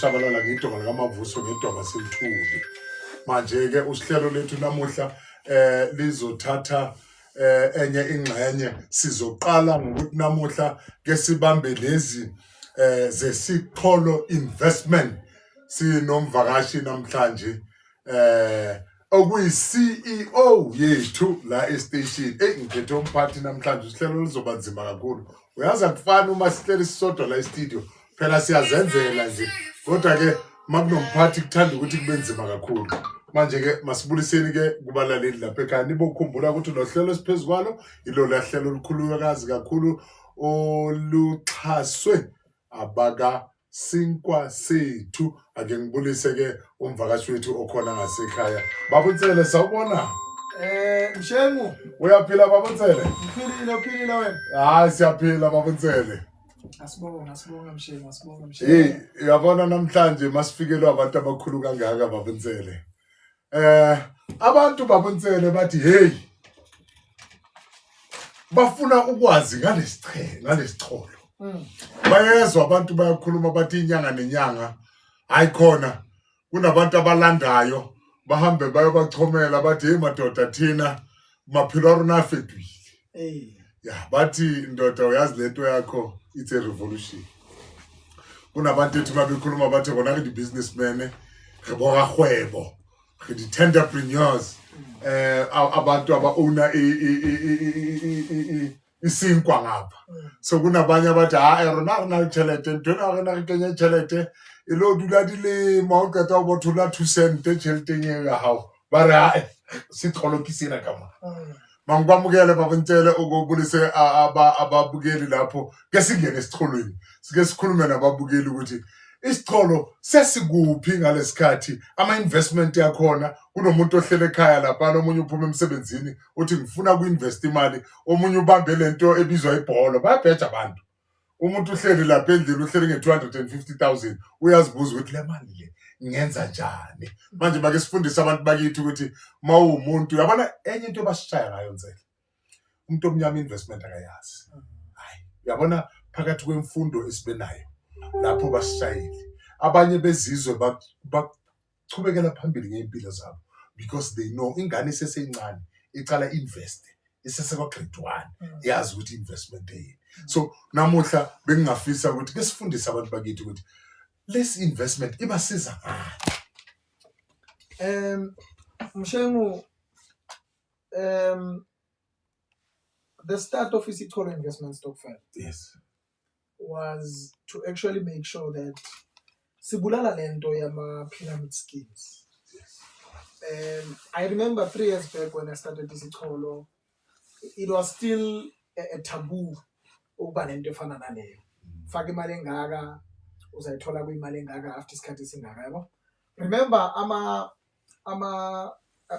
Shabalala ngidonga lamavuso ngedonga selithuli manje ke usihlelo lethu namuhla lizothatha enye ingxenye sizoqala ngokuthi namuhla ke sibambe lezi zesiqholo investment sinomvakashi namhlanje okuyi CEO yethu la estation ngiphethe umphathi namhlanje usihlelo lizoba nzima kakhulu uyazi akufani uma sihleli sisodwa la e-studio phela siyazenzela nje kodwa ke makunomphathi kuthanda ukuthi kube nzima kakhulu manje ke masibuliseni ke kubalaleli lapha ekhaya nibokukhumbula ukuthi lo hlelo esiphezulu kwalo ilo lahlelo olukhulukazi kakhulu oluxhaswe abaka Sinkwa Sethu ake ngibulise ke umvakashi wethu okhona ngasekhaya Babutsele sawubona Mshengu uyaphila Babutsele uphilile wena hayi siyaphila Babutsele asibonga Mshengu uyabona namhlanje masifikelwa abantu abakhulu kangaka Babutsele abantu Babutsele bathi hey bafuna ukwazi ngalesicholo bayezwa abantu bayakhuluma bathi inyanga nenyanga ayikhona kunabantu abalandayo bahambe bayobachomela bathi hey madoda thina maphilo rona afedwile ya bathi ndoda uyazi lento yakho it's a revolution kunabantu ethi babekhuluma bathi bona ke di-businessmen re boragwebo re di-tenderpreneurs abantu aba-owner isinkwa ngapha so kunabanye abathi hayi rona re na le tšhelete ntona re na re kenye tšhelete e lo dula dilemo o qeta o bothola 2 cent tšheleteng eo ya hao ba re hae setlholo ke sena ka mona mangikwamukele Babutsele ukubulise ababukeli lapho ke singene esitholweni sike sikhulume nababukeli ukuthi isitholo sesikuphi ngalesikhathi ama-investment yakhona kunomuntu ohlele ekhaya lapha nomunye uphuma emsebenzini uthi ngifuna uku-invest imali omunye ubambe lento ebizwa ibhola bayabheja abantu umuntu uhleli lapha endlini uhleli nge-250,000 uyazibuza ukuthi le mali le ngenza njani manje make sifundise abantu bakithi ukuthi mawumuntu yabona enye into basishaya ngayo nzela umuntu omnyama investment akayazi hayi yabona phakathi kwemfundo esibenayo lapho basishayile abanye bezizwe bachubekela phambili ngeimpilo zabo because they know ingane isesencane icala invest isesekwa grade 1 yazi ukuthi investment yini so namuhla bengingafisa ukuthi ke sifundise abantu bakithi ukuthi less investment ibasiza ngani Mshengu the start of Isitholo Investment Stokvel yes was to actually make sure that sibulala lento yama pyramid schemes. I remember 3 years back when I started Isitholo, it was still a taboo ukuba nento efana naleyo. Faka imali engaka uzayithola kuyimali engaka after isikhathi esingaka yabo. Remember ama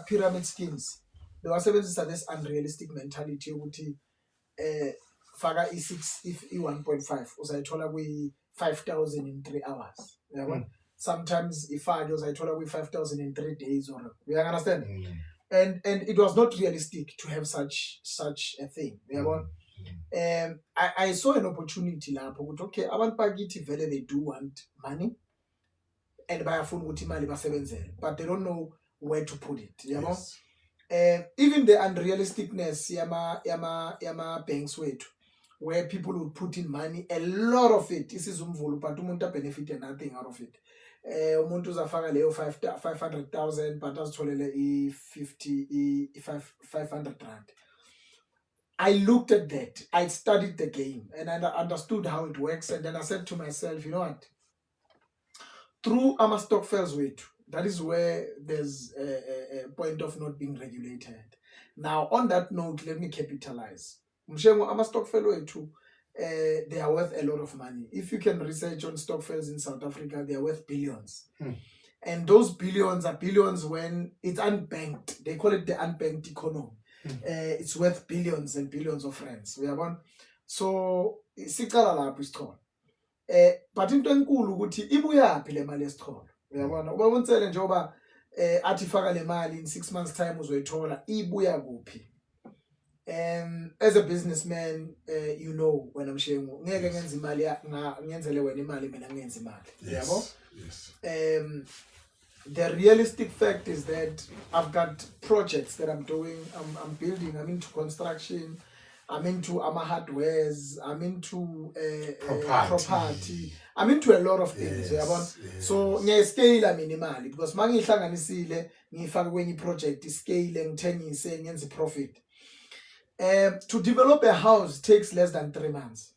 pyramid schemes they were sebenzisa this unrealistic mentality ukuthi faka i6 if i1.5 uzayithola kwi 5,000 in 3 hours yabo sometimes ifake uzayithola kwi 5,000 in 3 days or you understand and it was not realistic to have such a thing yabo I saw an opportunity lapho ukuthi okay abantu bakithi vele they do want money and bayafuna ukuthi imali basebenzele but they don't know where to put it yabo yes. Even the unrealisticness yama banks wethu where people would put in money a lot of it isizumvulu but umuntu benefit nothing out of it umuntu uzafaka leyo 500,000 but azitholele i500 rand. I looked at that, I studied the game and I understood how it works and then I said to myself, you know what, through ama stokvels wethu that is where there's a point of not being regulated. Now, on that note, let me capitalize. Mshengu, ama stokvel wethu, they are worth a lot of money. If you can research on stokvels in South Africa, they are worth billions. And those billions are billions when it's unbanked. They call it the unbanked economy. It's worth billions and billions of rands. We have one. So, sikala lapho isitholo. But into enkulu ukuthi ibuyaphi le mali yesitholo. Uyabona Babutsele njengoba athi faka le mali in 6 months time uzoyithola ibuya kuphi As a businessman, you know when I'm sharing, ngeke ngenze imali ngenzele wena imali mina ngenze imali. Yabo? Yes. The realistic fact is that I've got projects that I'm doing. I'm building. I'm into construction. I'm into hardwares. I'm into property. I'm into a lot of things. Yes. So scale minimally because mangihlanganisile ngifaka kwenye project scale ngithengise ngenze profit. To develop a house takes less than 3 months.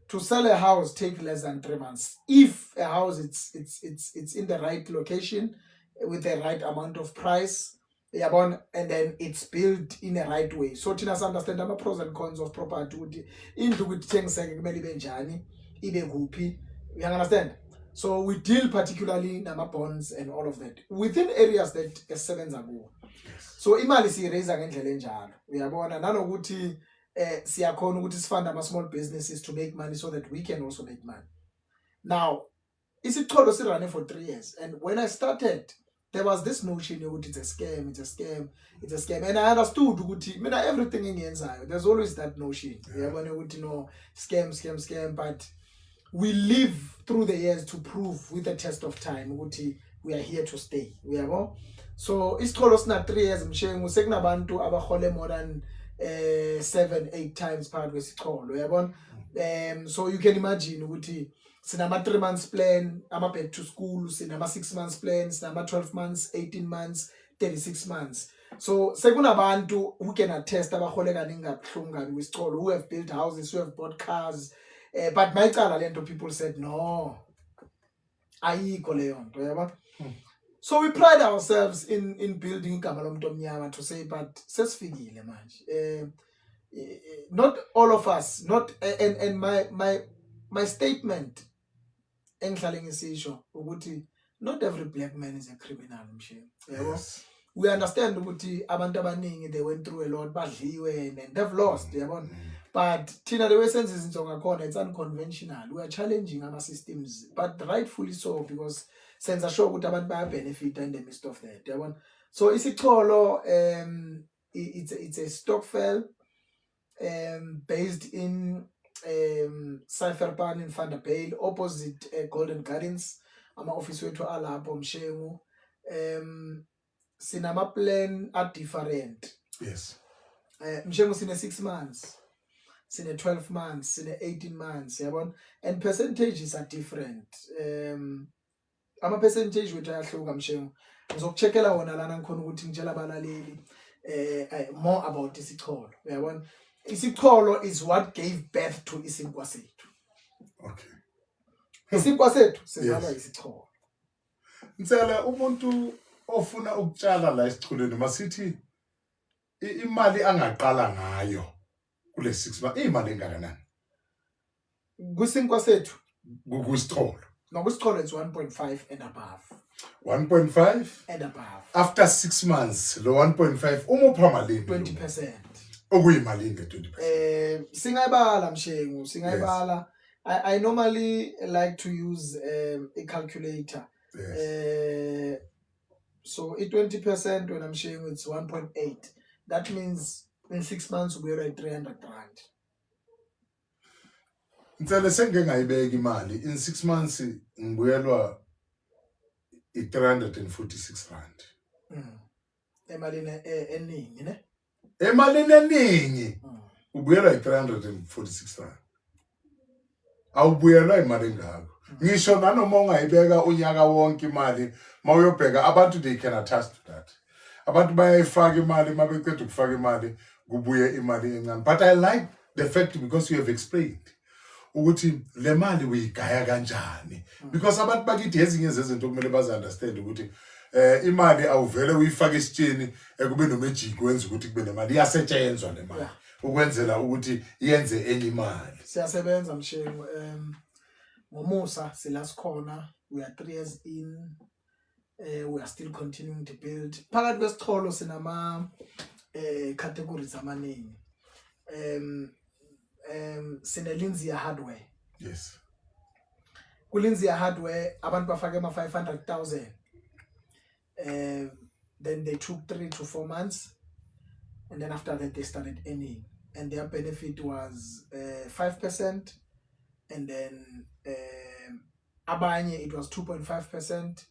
To sell a house takes less than 3 months. If a house it's in the right location with the right amount of price, and then it's built in a right way. So Tina understand the pros and cons of property. Into with things like benjani, ibe kuphi. You understand? So we deal particularly nama bonds and all of that within areas that seven ago. So imali siyiraiser ngendlela enjalo. Uyabona nanokuthi siyakhona ukuthi sifund ama small businesses to make money so that we can also make money. Now, isicholo si running for 3 years, and when I started, there was this notion ukuthi it's a scam, and I understood ukuthi mina everything engiyenzayo there's always that notion. Uyabona ukuthi no scam, but we live through the years to prove with the test of time ukuthi we are here to stay. Uyabo? So isicholo sina 3 years mshengu sekunabantu abahole more than 7-8 times phakathi kwesicholo uyabona. So you can imagine ukuthi sinama 3 months plan, ama back to school, sinama 6 months plan, sinama 12 months, 18 months, 36 months. So sekunabantu who can attest abahole kaningi kabuhlungu kabi kwisicholo, who have built houses, who have bought cars, but mayicala lento people said no ayikho leyo nto uyabona. So we pride ourselves in building igama lomuntu omnyama to say but sesifikile manje. Not all of us, not and my statement engihlale ngisisho ukuthi not every black man is a criminal mshini. Yabo? We understand ukuthi abantu abaningi they went through a lot badliwe and they've lost yabona. But thina the way senze izinto ngakhona it's unconventional. We are challenging our systems but rightfully so because senza sure ukuthi abantu baya benefit in the midst of that yabona. So isicholo it's a stokvel based in Cypherpan in Vanderbijl opposite Golden Gardens. Ama office wethu alapho mshengu. Sinama plan are different. Yes. Mshengu sine 6 months, sine 12 months, sine 18 months yabona, and percentages are different. Ama percentage wethu ayahluka mshengu. Ngizokucheckela wona lana ngikhona ukuthi ngitshela abalaleli more about isicholo uyabona. Isicholo is what gave birth to isinkwa sethu. Okay. Isinkwa sethu sizalwa isicholo. Ngicela umuntu ofuna ukutshala la esicholeni masithi imali angaqala ngayo kule 6 months imali engakanani? Kusinkwa sethu Kusicolo. no kusicolo it's 1.5 and above. 1.5 and above. After 6 months lo 1.5 umupha malini? 20%. Okuyimali nge 20%. Singayibala mshengu, singayibala. I normally like to use a calculator. Yes. So 20% when I'm sharing it's 1.8. That means in 6 months we're at 300 rand. Ngicela sengeke ngayibeka imali in 6 months ngibuyelwa 346 rand. Emalini eningi ne? Emalini eningi ubuyelwa 346 rand. Awubuyelwa imali engako. Ngisho nanoma ungayibeka unyaka wonke imali mawuyobheka abantu they can attest to that. Abantu bayayifaka imali mabeceda ukufaka imali kubuye imali encane. But I like the fact because you have explained ukuthi le mali uyigaya kanjani because abantu bakithi ezinye zezinto kumele bazi understand ukuthi imali awuvele uyifaka isitsheni ekube nomejiki wenza ukuthi kube nemali iyasetshenzwa le mali ukwenzela ukuthi yenze enye imali. Siyasebenza mshengu ngomusa silasikhona we are 3 years in we are still continuing to build. Phakathi kwesicholo sinama categories amaningi. Sinelinziya hardware. Yes. Kulinziya hardware abantu bafake ama 500,000. Then they took 3 to 4 months. and then after that they started earning, and their benefit was 5%, and then abanye it was 2.5%,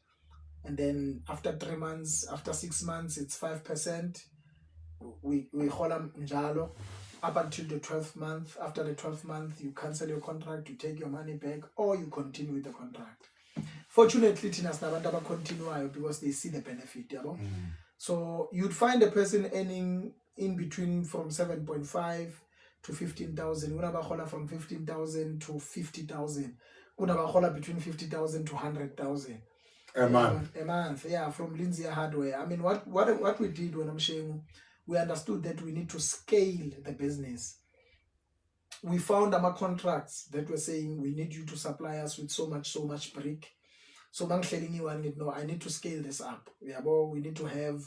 and then after 3 months, after 6 months, it's 5%. We hola njalo up until the 12th month. After the 12th month, you cancel your contract, you take your money back, or you continue with the contract. Fortunately, thina sinabantu abacontinuayo because they see the benefit, yabo. So you'd find a person earning in between from 7.5 to 15,000. Kunabahola from 15,000 to 50,000. Kunabahola between 50,000 to 100,000 a month. A month, yeah, from Lindsay Hardware. I mean, what we did when I'm saying, we understood that we need to scale the business. We found our contracts that were saying we need you to supply us with so much brick. So no, I need to scale this up. We need to have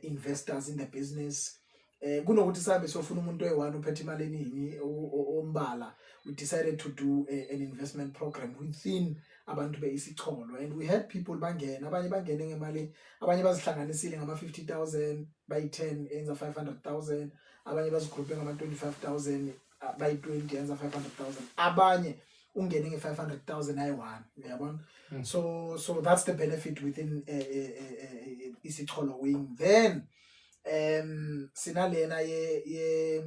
investors in the business. We decided to do an investment program within abantu beIsicholo, and we had people bangena, abanye bangene ngemali, abanye bazihlanganisile ngama 50,000 by 10 enza 500,000, abanye bazigroupe ngama 25,000 by 20 enza 500,000, abanye ungene nge 500,000 ayi-1, uyabona. So that's the benefit within Isicholo wing. Then sinalena ye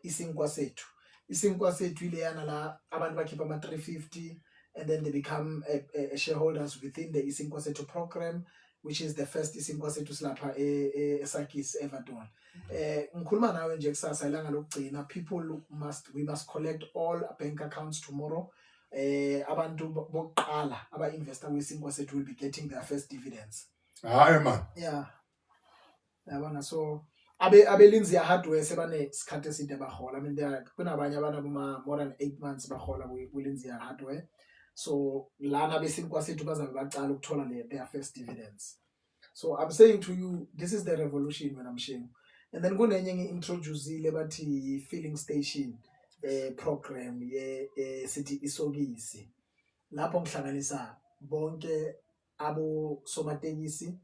isinkwa sethu ileyana la abantu bakhipha ama 350, and then they become shareholders within the isinkwa sethu program, which is the first isinkwa sethu silapha eSakis Everton. Ngikhuluma nawe nje kusasa ilanga lokugcina, we must collect all bank accounts tomorrow. Abantu bokuqala aba-investor kwisinkwa sethu will be getting their first dividends. Hayi man. Yeah. Yabona, so abelinzi ya hardware sebane isikhathi eside bahola. I mean, kunabanye abantu more than 8 months bahola kwilinzi ya hardware. So lana besinkwa sethu bazabe baqala ukuthola their first dividends. So I'm saying to you, this is the revolution when I'm sharing. And then kunenye ngi-introduceile bathi filling station program sithi isokisi. Lapho ngihlanganisa bonke abo somatekisi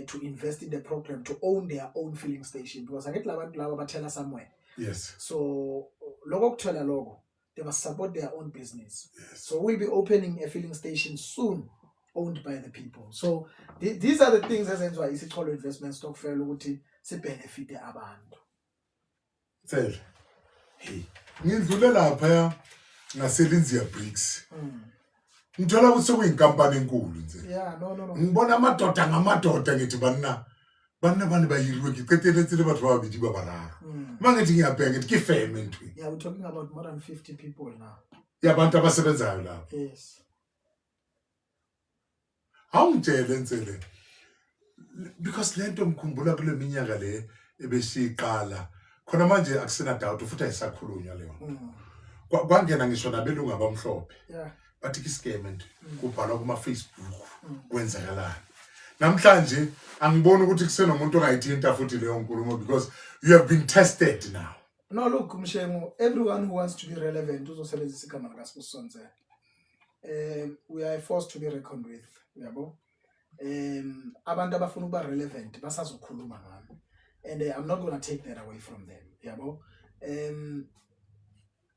to invest in the program, to own their own filling station, because I get labantu laba bathela somewhere. Yes. So logo kuthola logo, they must support their own business. Yes. So we'll be opening a filling station soon, owned by the people. So these are the things ezenziwa Isicholo Investment Stokvel ukuthi si benefit abantu. Tsela. Hey, ngindlule lapha ngaselinzi ya bricks. Ngithola ukuthi sekuyinkampani enkulu nje. Yeah, no. Ngibona amadoda ngamadoda ngithi bani bayiriwe ngicetheletsele batho ba babedi ba bararo. Mangithi ngiyabheka ngithi ke firm into. Yeah, we're talking about more than 50 people now. Yabantu abasebenzayo lapho. Yes. Awungitshele Ntsele, because lento ngikhumbula kule minyaka le ebesiqala khona manje akusena doubt futhi ayisakhulunywa leyo. Kwangena ngisho nabelungu abamhlophe. Yeah. Bathi scam and kubhalwa kuma Facebook kwenzakalani. Namhlanje angiboni ukuthi kusenomuntu ongayithinta futhi leyo nkulumo, because you have been tested now. No, look, Mshengo, everyone who wants to be relevant uzosebenzisa igama likaSibusontsele. We are forced to be reckoned with, yabo. Abantu abafuna ukuba relevant basazokhuluma ngami, and I'm not going to take that away from them, yabo.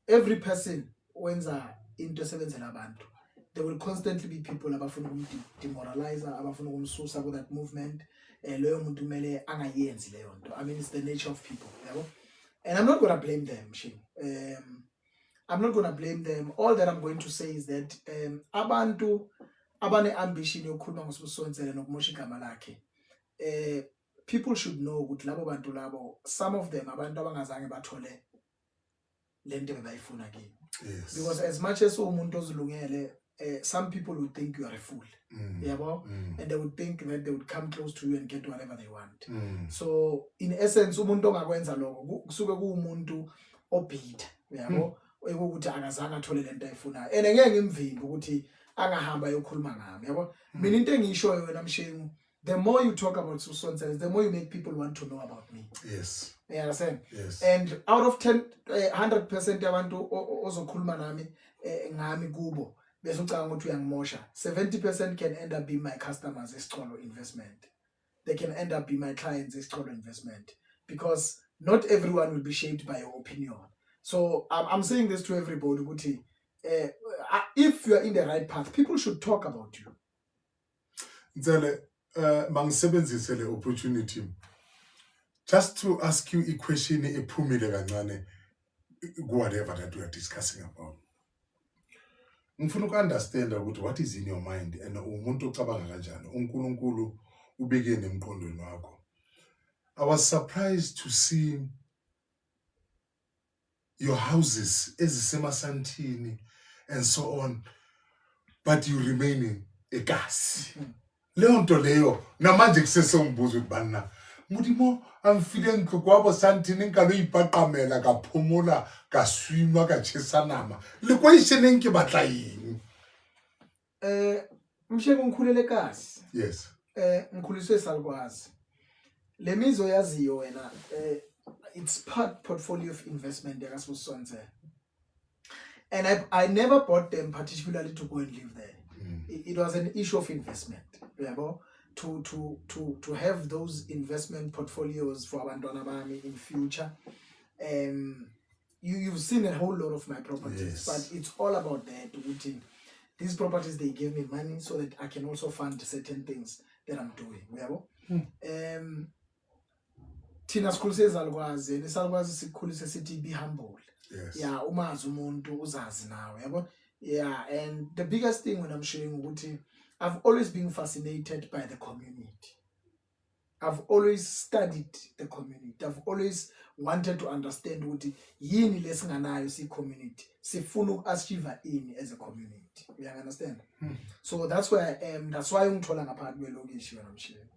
Every person wenza into esebenzela abantu, there will constantly be people abafuna ukumdemoralize, abafuna ukumsusa ku that movement. Leyo muntu kumele angayenzi leyo nto. I mean, it's the nature of people, yabo. And I'm not going to blame them, I'm not going to blame them. All that I'm going to say is that abantu abane ambition yokukhuluma ngoSibusontsele nokumosha igama lakhe, people should know ukuthi labo bantu labo, some of them abantu abangazange bathole lento bebayifuna kimi. Yes. Because as much as umuntu ozilungele, some people would think you are a fool, and they would think that they would come close to you and get whatever they want. So in essence, umuntu ongakwenza lokho kusuke kuumuntu obhida, yabo, ukuthi akazange athole lento ayifunayo. And ngeke ngimvimbe ukuthi angahamba yokhuluma ngami, yabo. Mina into engishoyo wena Mshengu, the more you talk about Sibusontsele, the more you make people want to know about me. Yes. You understand? Yes. And out of 100% yabantu ozokhuluma nami ngami kubo, bese ucanga ukuthi uyangimosha, 70% can end up being my customers eSicholo Investment. they can end up being my clients' external investment, because not everyone will be shaped by your opinion. So I'm saying this to everybody, Guti. If you are in the right path, people should talk about you. Nzele, mangisebenzise le opportunity just to ask you a question ephumile kancane whatever that we are discussing about. Ngifuna uku-understand ukuthi what is in your mind and umuntu ocabanga kanjani uNkulunkulu ubeke nemqondweni wakho. I was surprised to see your houses ezisemasantini and so on, but you remain eGasi. Leyo nto leyo namanje kusesengibuzwa ukuthi bana Modimo amfile ntlo kwabo santini nkalo ipaqamela ka phumula ka swima ka tshesa nama le question ke batla eng. Mshego ngikhulele eGasi. Yes. Ngikhuliswe eSalukwazi. Le mizo yaziyo wena it's part portfolio of investment yakasibusonze. And I never bought them particularly to go and live there. It was an issue of investment. To have those investment portfolios for abantwana bami in future. You've seen a whole lot of my properties, yes. But it's all about that. These properties, they give me money so that I can also fund certain things that I'm doing. Tina sikhulise eSalukwazi, eSalukwazi sikhulise sithi be humble. Yes. Yeah, umazi umuntu uzazi nawe, yabo. Yeah, and the biggest thing when I'm showing ukuthi I've always been fascinated by the community. I've always studied the community. I've always wanted to understand ukuthi yini lesinganayo si community. Sifuna uku-achieve ini as a community. You understand? So that's where I am. That's why ungithola ngaphakathi kwelokishi when I'm sharing.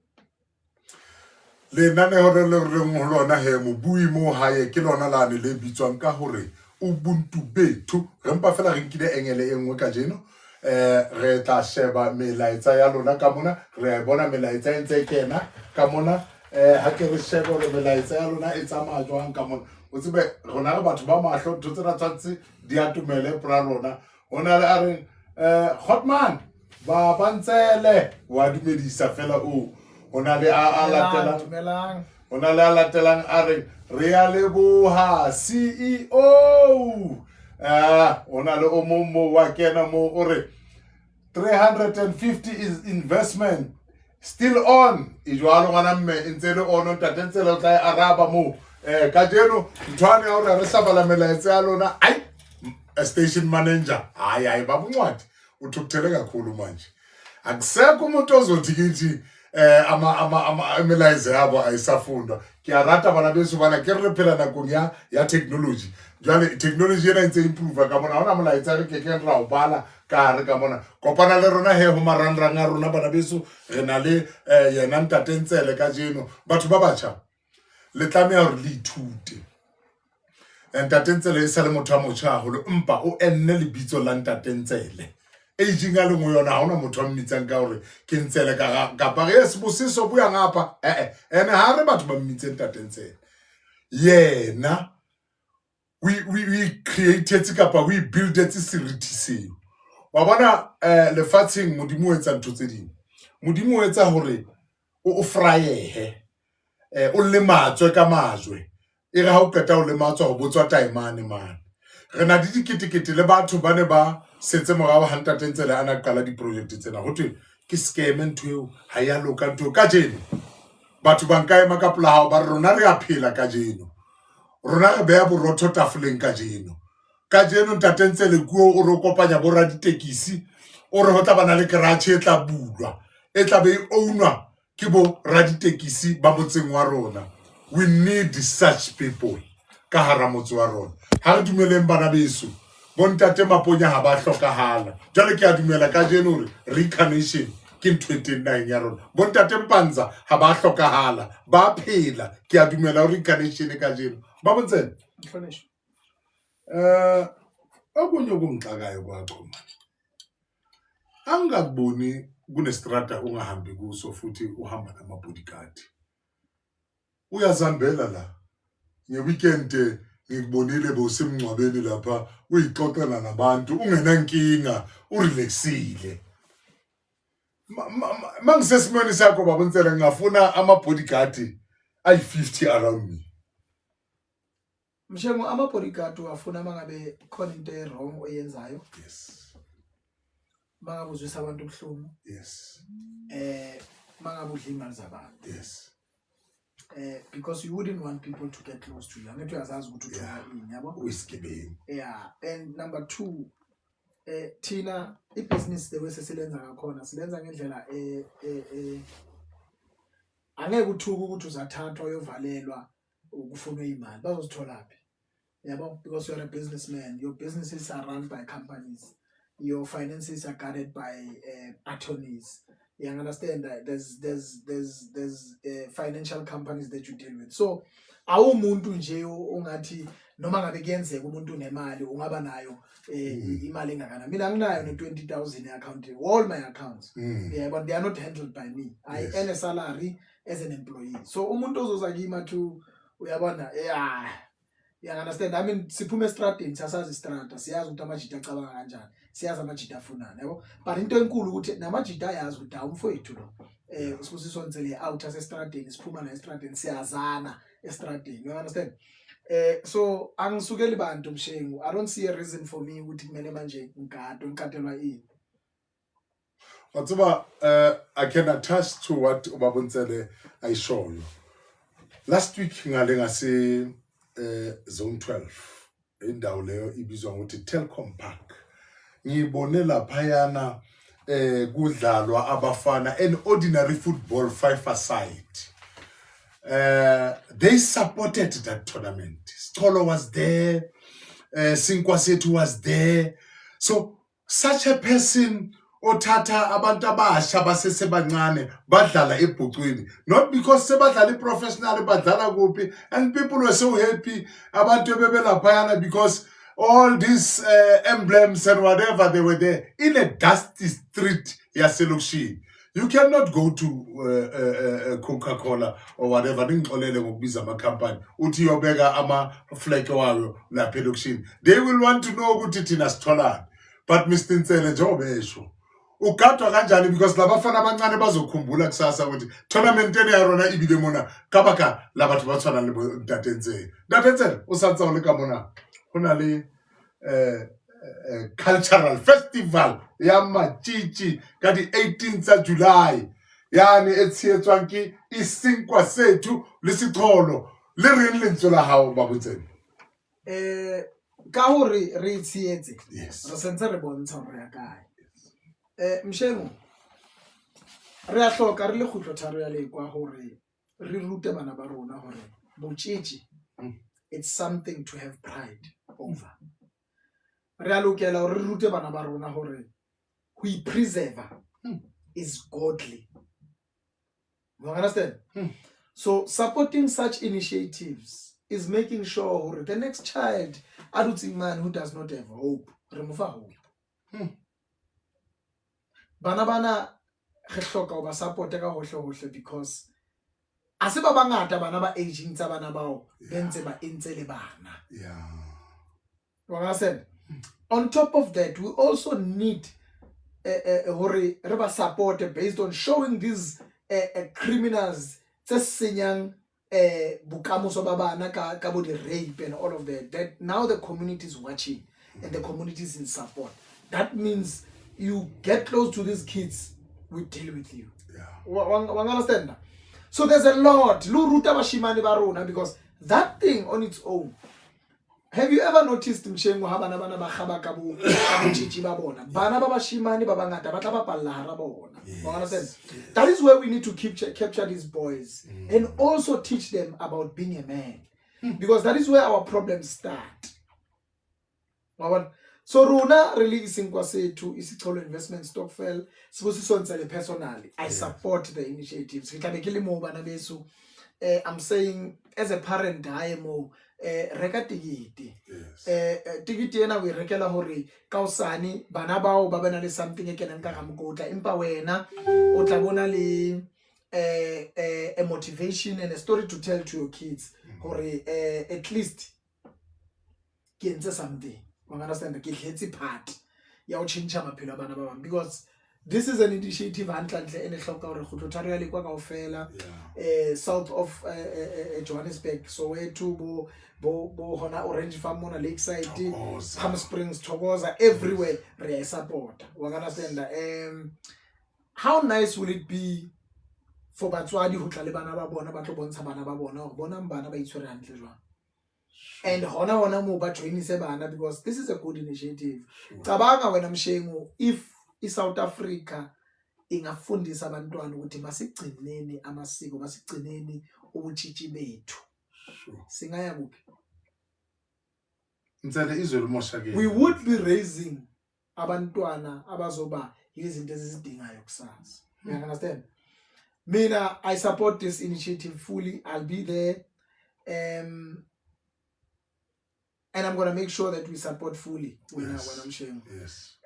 Le nane hore le re ngolona he mo bui mo hae ke lona la ne le bitswang ka hore ubuntu bethu re mpa fela re nkile engele engwe ka jeno re tla sheba melaetsa ya lona ka mona re bona melaetsa e ntse kena ka mona ha ke re sheba hore melaetsa ya lona e tsamaya jwang ka mona o tsebe rona re batho ba mahlo ntho tsena tshwantse di atumele pra rona hona le a re Hotman ba bantsele wa dumedisa fela o ona le a latelang ona le a latelang a re a leboha CEO ona le o mo wa kena mo o re 350 is investment still on ijwalo ngwana mme ntsele ono tatentsele o tla araba mo ka jeno ntwane ya hore re sabala melaetsa ya lona ai station manager hayi ba buncwadi uthukuthele kakhulu manje akusekho umuntu ozothi kithi ama emelayize yabo ayisafundwa ke a rata bana beso bana ke re phela nakong ya technology jwale technology ena ntse improve ka bona hona molaetsa re ke ra o bala ka re ka bona kopana le rona he ho marangrang a rona bana beso re na le yena ntatentsele ka jeno batho ba batjha le tlameha hore le ithute ntatentsele e sa le motho a motjha haholo empa o enne lebitso la ntatentsele aging a le ngo yona ha ona motho a mmitsang ka hore ke ntsele ka ba re sebosiso buya ngapha ene ha re batho ba mmitseng tatentsele yena we created kapa we builded serithi seo wa bona lefatsheng modimo o etsa ntho tse ding modimo o etsa hore o frayehe o le matswe ka majwe e re ha o qeta o le matswa go botswa taimane man re na di diketekete le batho ba ne ba setse morao ha ntatentsele ana qala di project tsena ho thwe ke scam ntho ha ya loka ntho ka jeno batho ba nka ema ka pula hao ba rona re a phela ka jeno rona re beya borotho tafoleng ka jeno ntatentsele kuo o re kopanya bo ra ditekisi o re ho tla bana le garage e tla bulwa e tla be ownwa ke bo ra ditekisi ba motseng wa rona. We need such people ka hara motse wa rona ha re dumeleng bana beso bontate maponya ha ba hlokahala jwale ke a dumela ka jeno hore reincarnation ke ntho e teng naheng ya rona bontate mpanza ha ba hlokahala ba phela ke a dumela hore reincarnation ka jeno ba botsena okunye okungixakayo kwaqoma angakuboni kunestrata ungahambi kuso futhi uhamba namabodyguard uyazambela la ngeweekend ngikubonile bosemncwabeni lapha uyixoxela nabantu ungenankinga urelaxile mangisesimweni sakho babonsela ngingafuna ama-bodyguard ayi-50 around me. Mshengo ama-bodyguard afuna mangabe khona into wrong oyenzayo. Yes. Mangabe uzwisa abantu ubuhlungu. Yes. Mangabe udla imali zabantu. Yes. Because you wouldn't want people to get close to you. Angeke uyazazi ukuthi uthola ini, yabo? Uyisigibeni. Yeah, and number 2, thina ibusiness the way sesilenza ngakhona silenza ngendlela angeke uthuke ukuthi uzathathwa uyovalelwa ukufunwa imali bazozitholaphi, yabo? Because you are a businessman, your businesses are run by companies, your finances are guarded by attorneys. You understand that there's financial companies that you deal with. So awumuntu nje ongathi noma ngabe kuyenzeka umuntu unemali ungaba nayo imali engakana. Mina nginayo ne20,000 account, all my accounts. Yeah, but they are not handled by me. I earn a salary as an employee. So umuntu ozoza kimi to uyabona, yeah. You understand? I mean, siphume estradini sasazi istrata, siyazi ukuthi amajita acabanga kanjani, siyazi amajita afunani, yabo? But into enkulu ukuthi namajita ayazi ukuthi awumfowethu lo. Usibusiso Ntsele out asestradini, siphuma na estradini, siyazana estradini. You understand? So angisukeli bantu Mshengu. I don't see a reason for me ukuthi kumele manje ngikatelwa ini. Whatever, I can attest to what Ubabonsele I show you. Last week ngale ngase Zone 12 indawo leyo ibizwa ngokuthi Telkom Park. Ngibone laphayana kudlalwa abafana an ordinary football 5-a-side. They supported that tournament. Stolo was there, Sinkwasetu was there. So such a person othatha abantu abasha basesebancane badlala ebhucwini, not because sebadlala professional badlala kuphi, and people were so happy abantu bebelaphayana because all these emblems and whatever they were there in a dusty street yaselokishini. You cannot go to Coca-Cola or whatever ningixolele ngokubiza ama company uthi yobeka ama flag wayo lapha elokishini. They will want to know ukuthi thina sitholani. But Mr. Ntsele njengoba esho ugadwa kanjani because labafana abancane bazokhumbula kusasa ukuthi tournament eneyarona ibile mona kabaka labathu bathwana le Ntate Ntsele usantsa le ka mona hona le cultural festival ya Matshitshi ka di 18th July yani etshetswang ke Isinkwasetu le Sixolo le reng le ntsola hao Babontsele. Ka hore re itshetse Yes. re sentse re bontsha hore ya kae. Mshengo re a hloka re le khutlo tharo ya lekwa hore re rute bana ba rona hore Botshitshi it's something to have pride over. Re a lokela hore re rute bana ba rona hore ho preserve is godly. You understand? So supporting such initiatives is making sure the next child, adulting man who does not have hope, remove hope. Bana re hloka ho ba support ka hohle because ase ba bangata bana ba aging tsa bana bao bentse ba entse le bana. Yeah. You understand? On top of that, we also need hore re ba support based on showing these criminals tse senyang bukamoso ba bana ka bo di rape and all of that now the community is watching and the community is in support. That means you get close to these kids, we deal with you. Yeah. Wang understand that? So there's a lot lu ruta bashimane ba rona because that thing on its own. Have you ever noticed Mshengo ha bana ba khaba ka bo Botshitshi ba bona bana ba bashimane ba bangata ba tla ba palla hara bona. You understand? That is where we need to capture these boys and also teach them about being a man because that is where our problems start. So Rona really Isinkwasetu Isixolo investment stokvel Sibusiso Ntsele personally I support the initiatives. I'm saying as a parent I am reka tikiti. Tikiti ena we rekela hore kaosane bana bao ba bana le something e kenang ka gamkotla empa wena o tla bona le a motivation and a story to tell to your kids hore at least ke ntse something. You understand? Ke tletse part ya o change maphelo a bana ba bang because this is an initiative hantle ene hloka hore go tlotharea le kwa kaofela south of Johannesburg, Soweto, bo hona Orange Farm mona Lakeside, Palm Springs, Thokoza, everywhere re support. We understand. How nice will it be for batswadi ho tla le bana ba bona ba tlo bontsha bana ba bona hore bona bana ba itshwere hantle jwang, and hona mo ba train se bana, because this is a good initiative. Cabanga wena Mshengu, if South Africa ingafundisa abantwana ukuthi masigcineni amasiko, masigcineni ubutshitshi bethu, singaya kuphi? Mtsele izwe lumoshakile. We would be raising abantwana abazoba izinto ezizidingayo kusasa. You understand? Mina, I support this initiative fully. I'll be there, and I'm gonna make sure that we support fully when I'm sharing. Yes.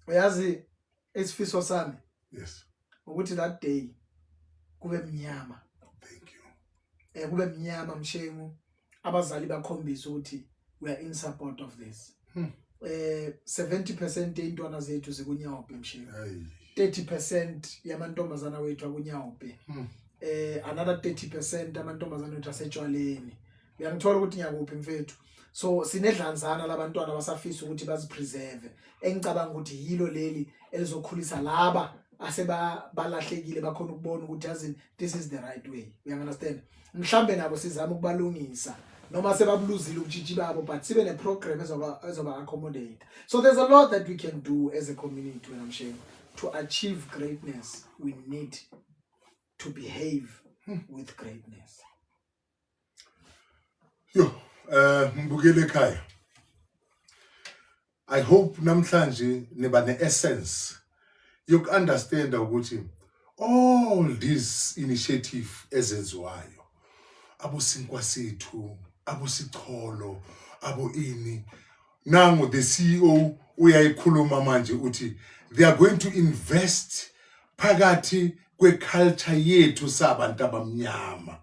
Uyazi isifiso sami. Yes. Ukuthi that day kube mnyama. Thank you. Kube mnyama Mshengu, abazali bakhombisa ukuthi we are in support of this. 70% yeintwana zethu zikunyawupe Mshengu. 30% yamantombazana wethu akunyawupe. Another 30% amantombazana wethu asetshwaleni. Uyangithola ukuthi ngiyakuphi mfethu. So sinedlanzana labantwana basafisa ukuthi bazipreserve. Engicabanga ukuthi yilo leli elizokhulisa laba aseba balahlekile bakhona ukubona ukuthi yazi this is the right way. You understand? Mhlambe nabo sizama ukubalungisa. Noma sebabuluzile ubutshitshi babo, but sibe ne program ezoba accommodate. So there's a lot that we can do as a community when I'm sharing. To achieve greatness, we need to behave with greatness. Yo, mbukele ekhaya. I hope namhlanje niba ne essence yoku understand ukuthi all this initiative ezenziwayo, abosinkwa sethu, abosicholo, abo ini, nango the CEO uyayikhuluma manje uthi they are going to invest phakathi kweculture yethu sabantu abamnyama.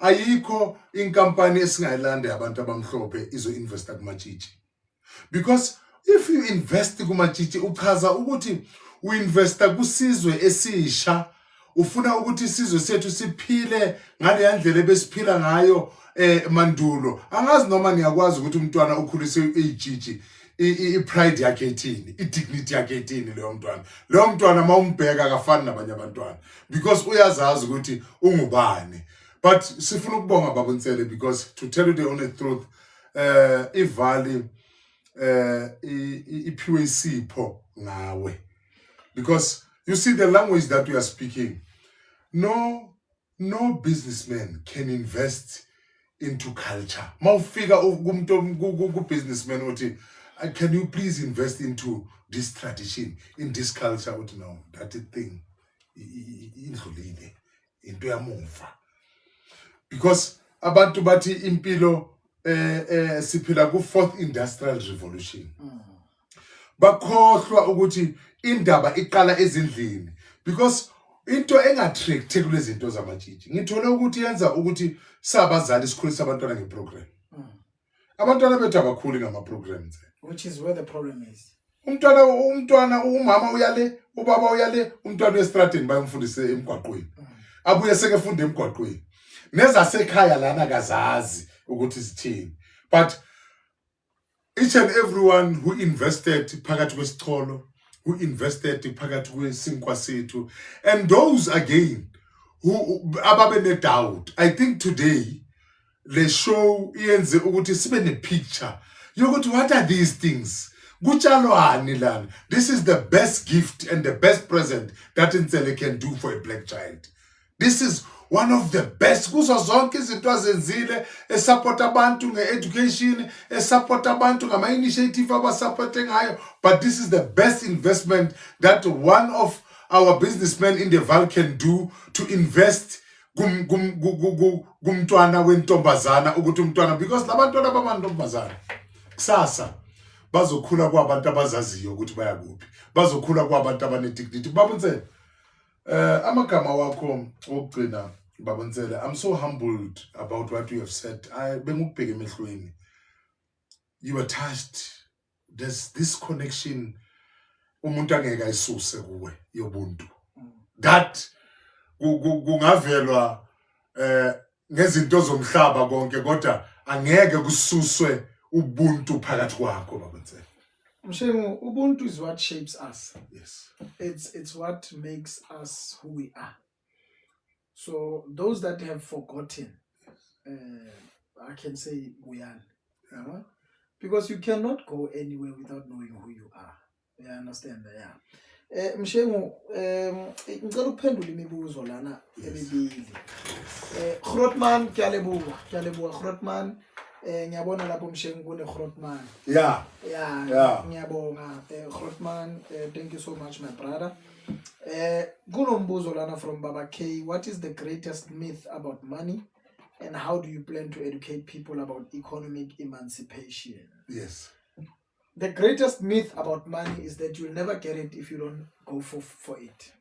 Ayikho inkampani esingayilanda yabantu abamhlophe izo investa kumatshitshi, because if you invest kumatshitshi uchaza ukuthi uinvesta kusizwe esisha, ufuna ukuthi isizwe sethu siphile ngale yandlela besiphila ngayo mandulo. Angazi noma niyakwazi ukuthi umntwana ukhulise ejiji pride yakhe ethini, dignity yakhe ethini leyo mntwana. Leyo mntwana mawumbheka akafani nabanye abantwana, because uyazazi ukuthi ungubani. But sifuna ukubonga Baba Ntsele, because to tell you the honest truth, ivali iphiwe isipho ngawe, because you see the language that we are speaking. No businessman can invest into culture. Mawufika kumuntu businessman uthi, can you please invest into this tradition, in this culture? Uthi no, that thing indlulile into yamuva. Because abantu bathi impilo siphila ku 4th industrial revolution. Bakhohlwa ukuthi indaba iqala ezindlini, because into engattract kulezi zinto zamatshitshi ngithole ukuthi yenza ukuthi sabazali sikhulisa abantwana ngeprogram. Abantwana bethu abakhuli ngama programs, which is where the problem is. Umntwana umama uyale, ubaba uyale, umntwana estradini bayamfundise emgwaqweni. Abuye sekefunda emgwaqweni. Neza sekhaya lana kazazi ukuthi sithini. But each and everyone who invested phakathi kwesicholo, who invested phakathi kwesinkwa sethu, and those again who ababe ne doubt, I think today le show iyenze ukuthi sibe ne picture yokuthi what are these things. Kutshalwani lana. This is the best gift and the best present that Ntsele can do for a black child. This is one of the best. Kuzo zonke izinto azenzile support abantu nge-education, support abantu ngama initiative abasupporte ngayo, but this is the best investment that one of our businessmen in the Val can do, to invest kumntwana wentombazana ukuthi umntwana, because labantwana bamantombazana kusasa bazokhula kwabantu abazaziyo ukuthi baya kuphi, bazokhula kwabantu abanedignity. Baba Ntsele, amagama wakho okugcina Baba Ntsele, I'm so humbled about what you have said. Bengukubheka emehlweni. You were touched. There's this connection umuntu angeke ayisuse kuwe yobuntu. That kungavelwa ngezinto zomhlaba konke kodwa angeke kususwe ubuntu phakathi kwakho bakwenzela. Mshengu, ubuntu is what shapes us. Yes. It's what makes us who we are. So those that have forgotten, I can say Guyana, because you cannot go anywhere without knowing who you are. You understand that? Yeah. Mshengu, ngicela ukuphendula imibuzo lana emibili. Grootman, kyalebuwa Grootman. Ngiyabona lapho Mshengu kune Grootman. Yeah. Ngiyabonga Grootman. Thank you so much, my brother. Kunombuzo lana from Baba K. What is the greatest myth about money, and how do you plan to educate people about economic emancipation? Yes. The greatest myth about money is that you'll never get it if you don't go for it.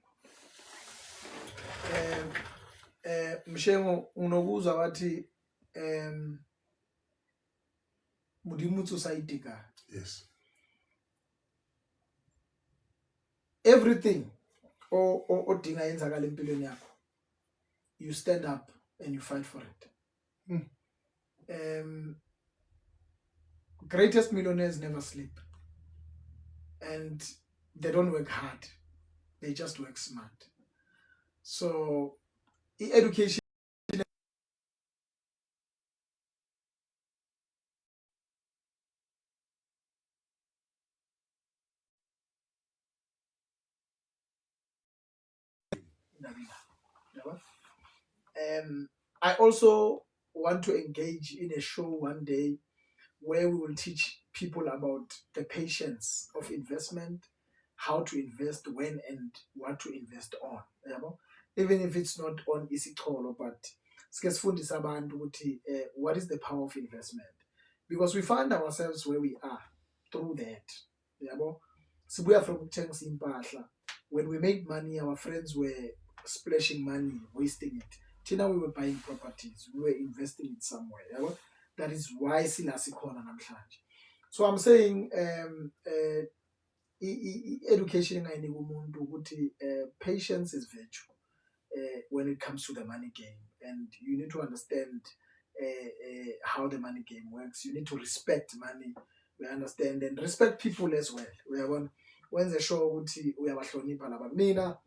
Mshengu unokuzwa wathi mudimutsu saitika. Yes. Everything odinga yenzakala empilweni yakho, you stand up and you fight for it. Greatest millionaires never sleep, and they don't work hard, they just work smart. So education I also want to engage in a show one day where we will teach people about the patience of investment, how to invest, when and what to invest on. Even if it's not on isicholo, but what is the power of investment? Because we find ourselves where we are through that. So we are from Chengsi Impahla. When we made money, our friends were splashing money, wasting it. Tina, we were buying properties, we were investing it somewhere. That is why Silasikona namhlanje. So I'm saying education patience is virtue when it comes to the money game, and you need to understand how the money game works. You need to respect money, we understand, and respect people as well. When the show we have a mina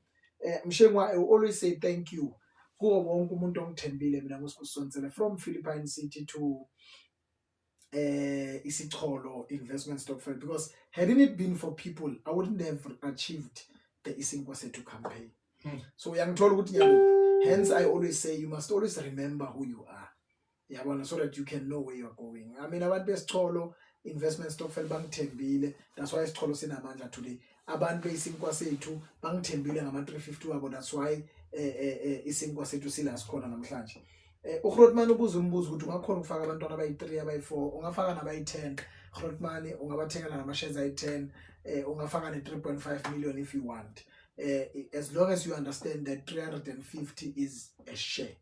Mshengu, I always say thank you. From Philippine City to Isicholo investment stock fund, because hadn't it been for people, I wouldn't have achieved the Isinkwasetu campaign. So hence I always say you must always remember who you are. So that you can know where you're going. I mean, about best Cholo investment stock fund bank tembile. That's why it's Cholo Sinamanja today. Abantu beyisinkwasethtu bangithembile ngama-350 wabo, that's why isinkwasethtu silasikhona namhlanje. uGrootman ubuza umbuzo ukuthi ungakhona ukufaka abantwana abayi3 abayi4, ungafaka nabayi10. Grootman ungabathengela nama-shares ayi10, ungafaka ne3.5 million if you want, as long as you understand that 350 is a share.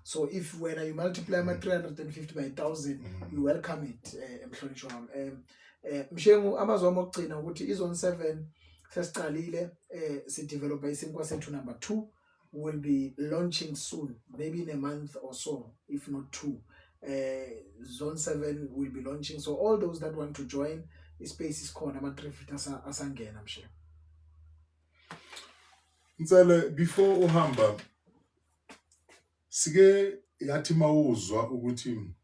So if when you multiply my 350 by 1,000, you welcome it. Mshengu, amazwi ami okugcina ukuthi izone 7 sesiqalile, sidevelopa isinkwasethtu number 2 will be launching soon, maybe in a month or so, if not 2. Zone 7 will be launching, so all those that want to join, space is khona, ama-350 asangena Mshengu. Nsele, before uhamba sike yathi mawuzwa ukuthi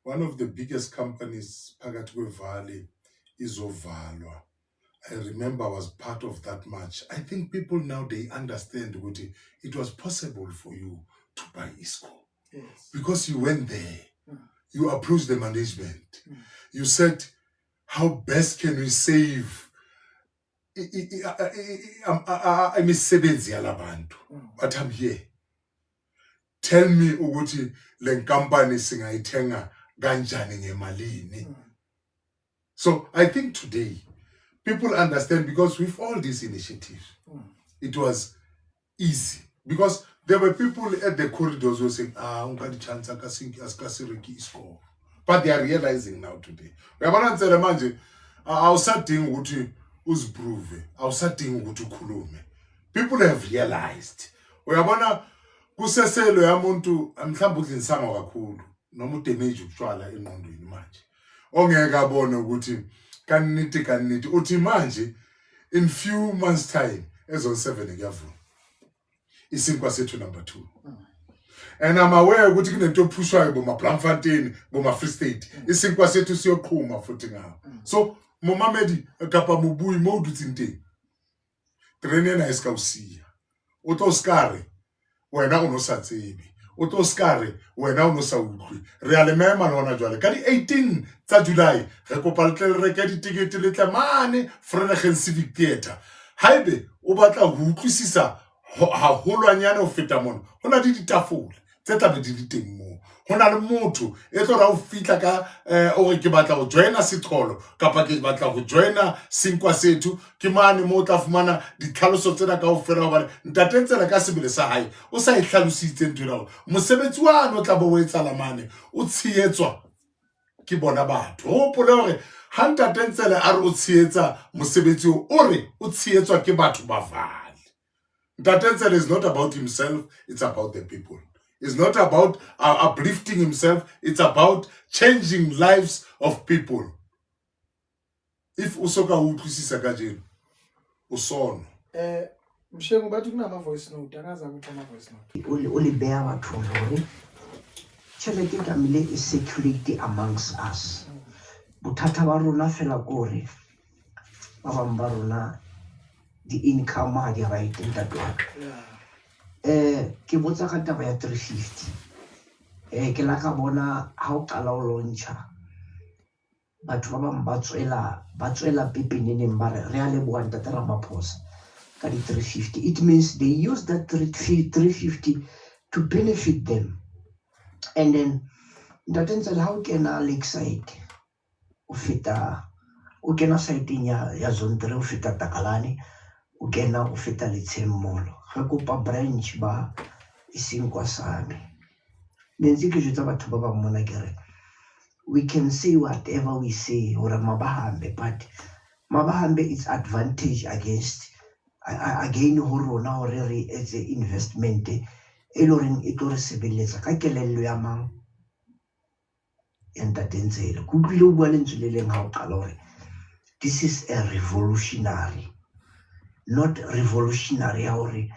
one of the biggest companies phakathi kweValley izovalwa. I remember I was part of that march. I think people now, they understand ukuthi it was possible for you to buy ISCO. Yes. Because you went there. You approached the management. You said, how best can we save imisebenzi yalabantu? But I'm here. Tell me ukuthi le company singayithenga kanjani ngemalini. So I think today people understand, because with all these initiatives, it was easy. Because there were people at the corridors who were saying, ungadi chance asikasiriki iSCO. But they are realizing now today. I'll start doing ukuthi uziprove awusadingi ukuthi ukhulume. People have realized uyabona kuseselo yamuntu mhlawumbe udlinisanga kakhulu noma udamage ukutshwala engqondweni manje ongeke abone ukuthi kaniti uthi manje in few months time ezo 7 kuyavuna isinkwa sethu number 2 and I'm aware ukuthi kunento ophushwayo boma Bloemfontein boma Free State isinkwa sethu siyoqhuma futhi ngawo so momamedi kapa mobuyi mo dutsinteng trenena iska usiya utoskare wena uno sa tsebe utoskare wena uno sa utlwe re a le mema lona jwale ka di 18 tsa July re kopa le reka ditikete le tlamane Vredegem Civic Theatre haibe o batla ho utlwisisa haholwanyana ho feta mona hona di ditafole tse tla be di teng mo hona le motho e tlo ra o fitla ka o ke batla go joina setsholo kapa ke batla go joina sinkwa sethu ke mane mo tla fumana ditlhaloso tsena ka ofela hobane ntatentsela ka sebele sa hae o sa ihlalositse ntwela mosebetsi wa no tla bo etsala mane o tshiyetswa ke bona batho hopole hore ha ntatentsela a re o tshietsa mosebetsi o re o tshiyetswa ke batho ba vale. Ntatentsela is not about himself, it's about the people. It's not about uplifting himself. It's about changing lives of people. If usoka utlwisisa kajeno, usono. Mshengu bathi kunama voice note, akaza ukuthi ama voice note. Uli bear batho hore tšhelete tlamile e security amongst us. Bothata ba rona fela gore ba bang ba rona the income ha di right ntatwa. Ke botsa ka taba ya 350 ke la ka bona ha o qala o launcha batho ba bang ba tswela pepeneneng ba re a leboha ntate Ramaphosa ka di 350. It means they use that 350 to benefit them. And then ntate Ntsela ha o kena Lakeside o feta o kena site ya Zone 3 o feta Takalani o kena o feta Letshembolo ga kopa branch ba isinkwa sami nenzi ke jwetsa batho ba ba mona kere we can say whatever we say or mabahambe but mabahambe is advantage against again ho rona hore re etse investment e loreng e tlo re sebeletsa ka kelello ya mang Ntatentsela ku tlile o bua lentswe le leng ha o qala hore this is a revolutionary not revolutionary ya hore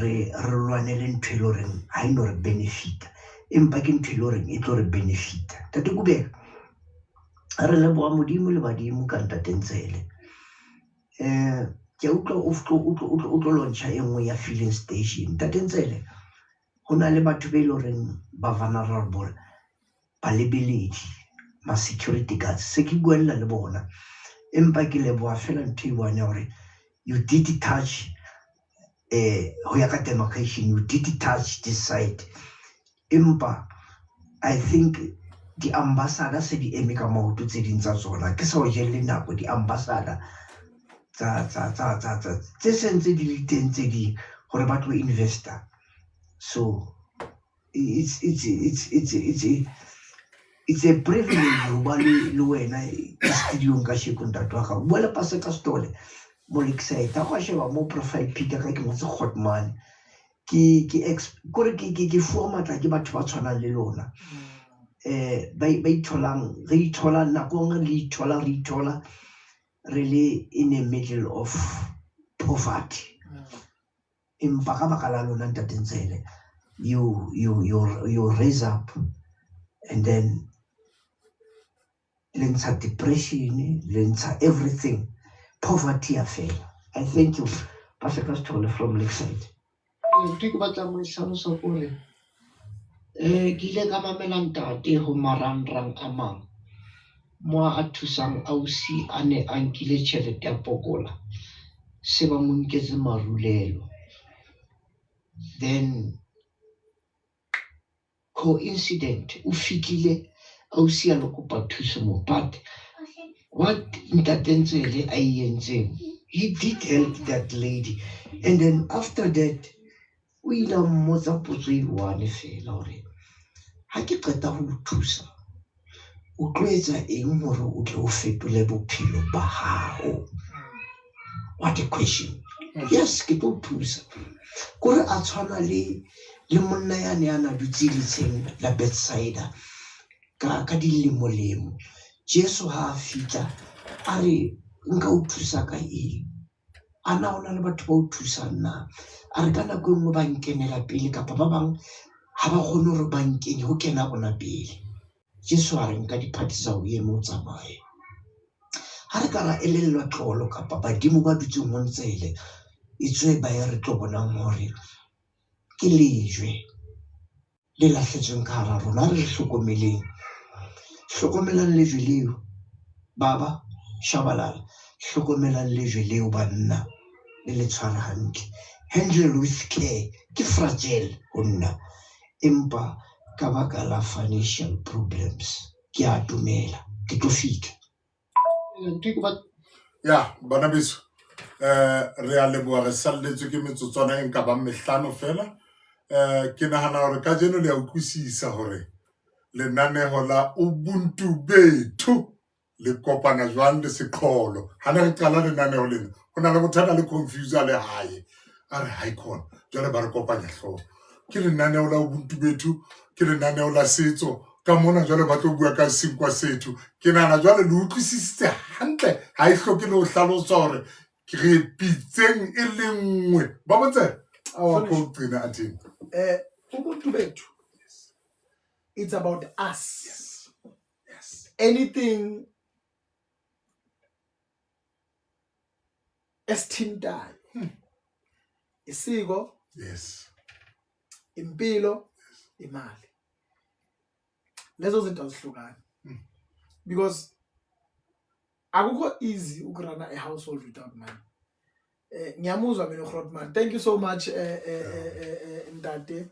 re lwanele ntho e loreng ha ino re benefit empa ke ntho e loreng e tlo re benefit tate Kubeka re leboha modimo le badimo ka Ntatentsela ke utlwa o tlo launcha e nngwe ya filling station Ntatentsela hona le batho be loreng ba vulnerable ba lebeledi ma security guards se ke buella le bona empa ke leboha fela ntho e bone hore you did touch ho ya ka demarcation you did touch this side empa I think the ambassador se di eme ka maoto tse ding tsa tsona ke sa o jelle nako di ambassador tse sentse di le teng tse di hore ba tlo investor so it's a privilege ho ba le wena studio ka sheko ntatwa ga bua le Paseka Stole mo Lakeside ta go sheba mo profile picture ka ke mo se Godman ke format ke batho ba tshwanang le lona ba itholang re ithola nako re ithola really in the middle of poverty empa ka baka la lona Ntatentsela you raise up and then lentsha depression lentsha everything poverty affair. I thank you Paseka Stole from Lakeside. Ke batla mo hlalosa gore ke ile ka mamela ntate ho marangrang a mang mo a thusang ausi a ne a nkile tšhelete ya pokola se ba mo nketse marulelo then coincident o fikile ausi a lo kopa thuso mo but what Ntatentsela a yentseng he did help that lady and then after that o ile a mmotsa potso e one fela hore ha ke qeta ho thusa o tlo etsa eng hore o tle o fetole bophelo ba hao What a question. Yes, ke tlo thusa. Kore a tshwana le monna yane a na dutse ditsheng la bedside ka dilemo. Jesu ha a fitla a re nka o thusa ka eng. A na ona le batho ba o thusang na. A re ka nako engwe ba nkenela pele kapa ba bang ha ba kgone hore ba nkenye ho kena bona pele. Jesu a re nka diphathi tsa o eme o tsamaye. Ha re ka ra elellwa tlolo kapa badimo ba dutseng ho ntsele itswe ba re tlo bonang hore ke lejwe le lahletsweng ka hara rona. Re hlokomelang lejwe leo baba Shabalala, hlokomelang lejwe leo banna le tshwara hantle. Handle with care, ke fragile ho nna empa ka baka la financial problems ke a dumela ke tlo fika. Ya bana beso re a leboha re salletswe ke metsotswana e nka bang mehlano fela. Ke nahana hore ka jeno le a utlwisisa hore lenaneho la Ubuntu bethu le kopana jwang le seqholo. Ha ne re qala lenaneho lena ho na le motho a le confuse a le hae a re ha icon jwale ba re kopanya hlooho. Ke lenaneho la Ubuntu bethu, ke lenaneho la setso ka mona jwale ba tlo bua ka senkwa sethu. Ke nahana jwale le utlwisisitse hantle ha e hloke le ho hlalosa hore re pitseng e le nngwe ba botse awa ko qina athini. Ubuntu bethu, it's about us. Yes. Anything esithintayo, isiko, Yes. impilo, imali, lezo zinto azihlukani. Because akukho easy ukurana a household without money. Ngiyamuzwa mina uGrotman. Thank you so much Ntate.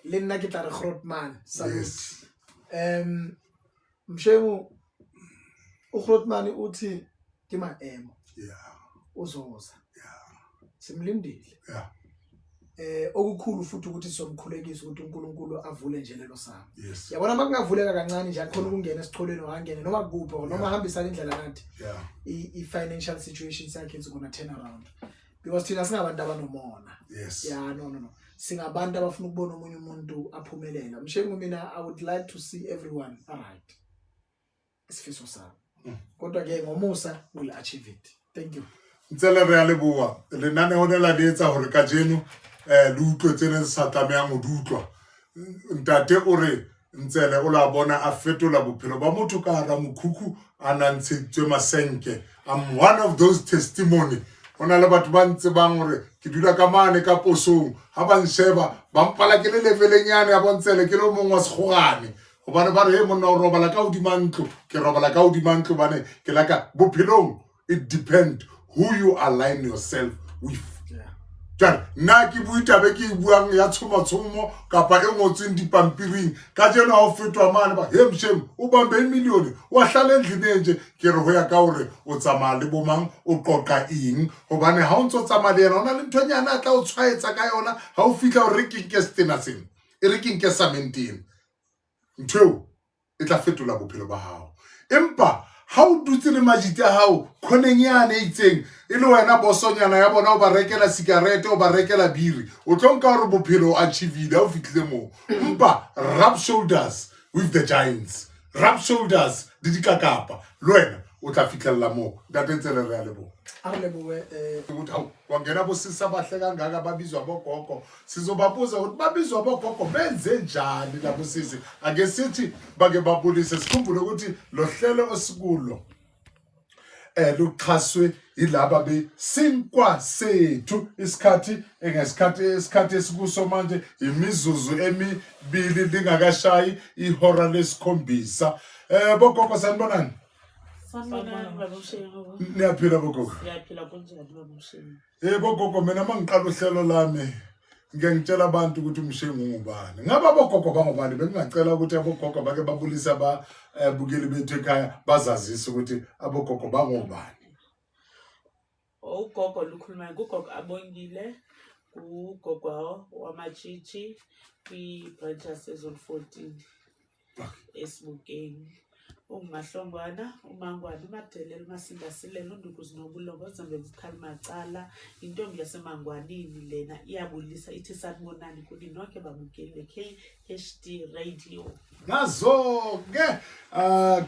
Le nna ke tla re Grotman. Yes. Mshemu uGrotman uthi ke maemo. Yeah. Uzoza. Yeah. Simlindile. Yeah. Okukhulu futhi ukuthi somkhulekisa ukuthi uNkulunkulu avule nje lelo sango. Yes. Yabona makungavuleka kancane nje akhona ukungena esixholweni ongangena noma kupho noma hambisana indlela nathi. Yeah. I-financial situation sakhe is gonna turn around. Because thina singabantu abanomona. Yes. Yeah, no. Singabantu abafuna ukubona omunye umuntu aphumelela. Mshengu mina I would like to see everyone alright. Isifiso sami. Kodwa ke ngomusa will achieve it. Thank you. Ntsele re a leboha lenaneho le la le etsa hore ka jeno le utlwe tsene sa tlamehang ho utlwa. Ntate o re Ntsele o la bona a fetola bophelo ba motho ka hara mokhukhu a nantshetswe masenke. I'm one of those testimony. Hona le batho ba ntse bang hore ke dula ka mane ka posong ha ba nsheba ba mpala ke le levelenyane ya Bontsele ke le mongwe wa segogane hobane ba re he monna o robala ka hodima ntlo ke robala ka hodima ntlo bane ke laka bophelong. It depends who you align yourself with. Jana nna ke buitabe ke buang ya tshomo kapa e ngotseng dipampiring ka jeno ha o fetwa mane ba he mshem o bambe milione wa hlale ndlene nje ke re ho ya ka hore o tsamaya le bomang o qoqa eng hobane ha o ntso tsamaya le yena ona le nthonyana a tla o tshwaetsa ka yona ha o fihla o re ke nke stena seng e re ke nke samenteng ntho e tla fetola bophelo ba hao empa ha o dutse le majite a hao khoneng yane itseng e le wena bosonyana ya bona o ba rekela sigarete o ba rekela biri o tlonka hore bophelo o achievile o fitlile mo empa rub shoulders with the giants, rub shoulders le dikakapa le wena o tla fitlhella mo Ntate-Ntsele re a leboha. Kwangena bosisa bahle kangaka babizwa bogogo sizobabuza ukuthi babizwa bogogo benze njani la bosisi ake sithi bake babulise sikhumbule ukuthi lo hlelo osikulo luxhaswe yilaba besinkwa sethu isikhathi ngesikhathi esikuso manje imizuzu emibili lingakashayi ihora lesikhombisa bogogo sanibonani. Niyaphila bogogo? Siyaphila kunjani babusheni? Bogogo mina mangiqala uhlelo lami ngiyangitshela abantu ukuthi umshengu ngubani. Ngaba bogogo bangobani bengingacela ukuthi abogogo bake babulisa bukeli bethu ekhaya bazazise ukuthi abogogo bangobani. Ugogo lukhuluma ugogo Abongile, ugogo wamachichi kwi-branch yasezone 14 esibukeni. ungumahlongwana umangwane umadelele umasindasilela undukuzi nobulongo zambe bukhali macala intombi yasemangwanini lena iyabulisa ithi sanibonani kuni nonke bamukele KHD radio nazo-ke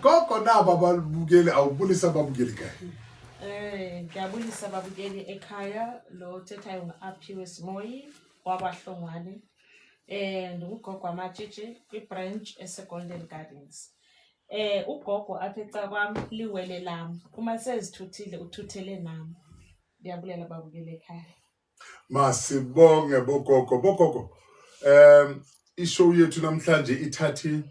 gogo nabo ababukeli awubulisa ababukeli kayo. Ngiyabulisa ababukeli ekhaya lo thethayo ngu-Aphiwe Simoyi wabahlongwane ndingugogo wamatshitshi kwi-branch ese-Golden Gardens. Ugogo apha eca kwami liwele lam uma sezithuthile uthuthele nami. Ndiyabulela ababukeli ekhaya. Masibonge bogogo ishow yethu namhlanje ithathe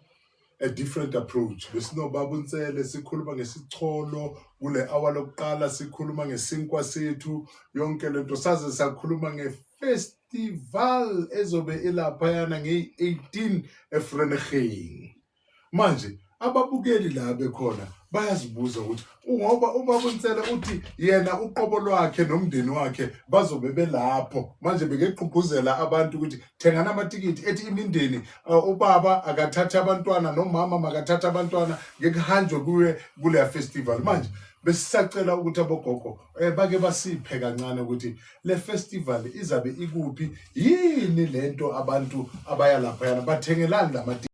a different approach. Besinobaba uNtsele sikhuluma ngesicholo kule hour lokuqala sikhuluma ngesinkwa sethu yonke lento saze sakhuluma ngefestival ezobe ilapha yana nge-18 eVredegem. Manje ababukeli la bekhona bayazibuza ukuthi ngoba ubaba uNtsele uthi yena uqobo lwakhe nomndeni wakhe bazobe belapho manje bekegqugquzela abantu ukuthi thengana amatikiti ethi imindeni ubaba akathatha abantwana nomama makathatha abantwana ngekuhanjwe kule festival. Manje besisacela ukuthi abogogo bake basiphe kancane ukuthi le festival izabe ikuphi yini lento abantu abaya lapha yana bathengelani lamatikiti.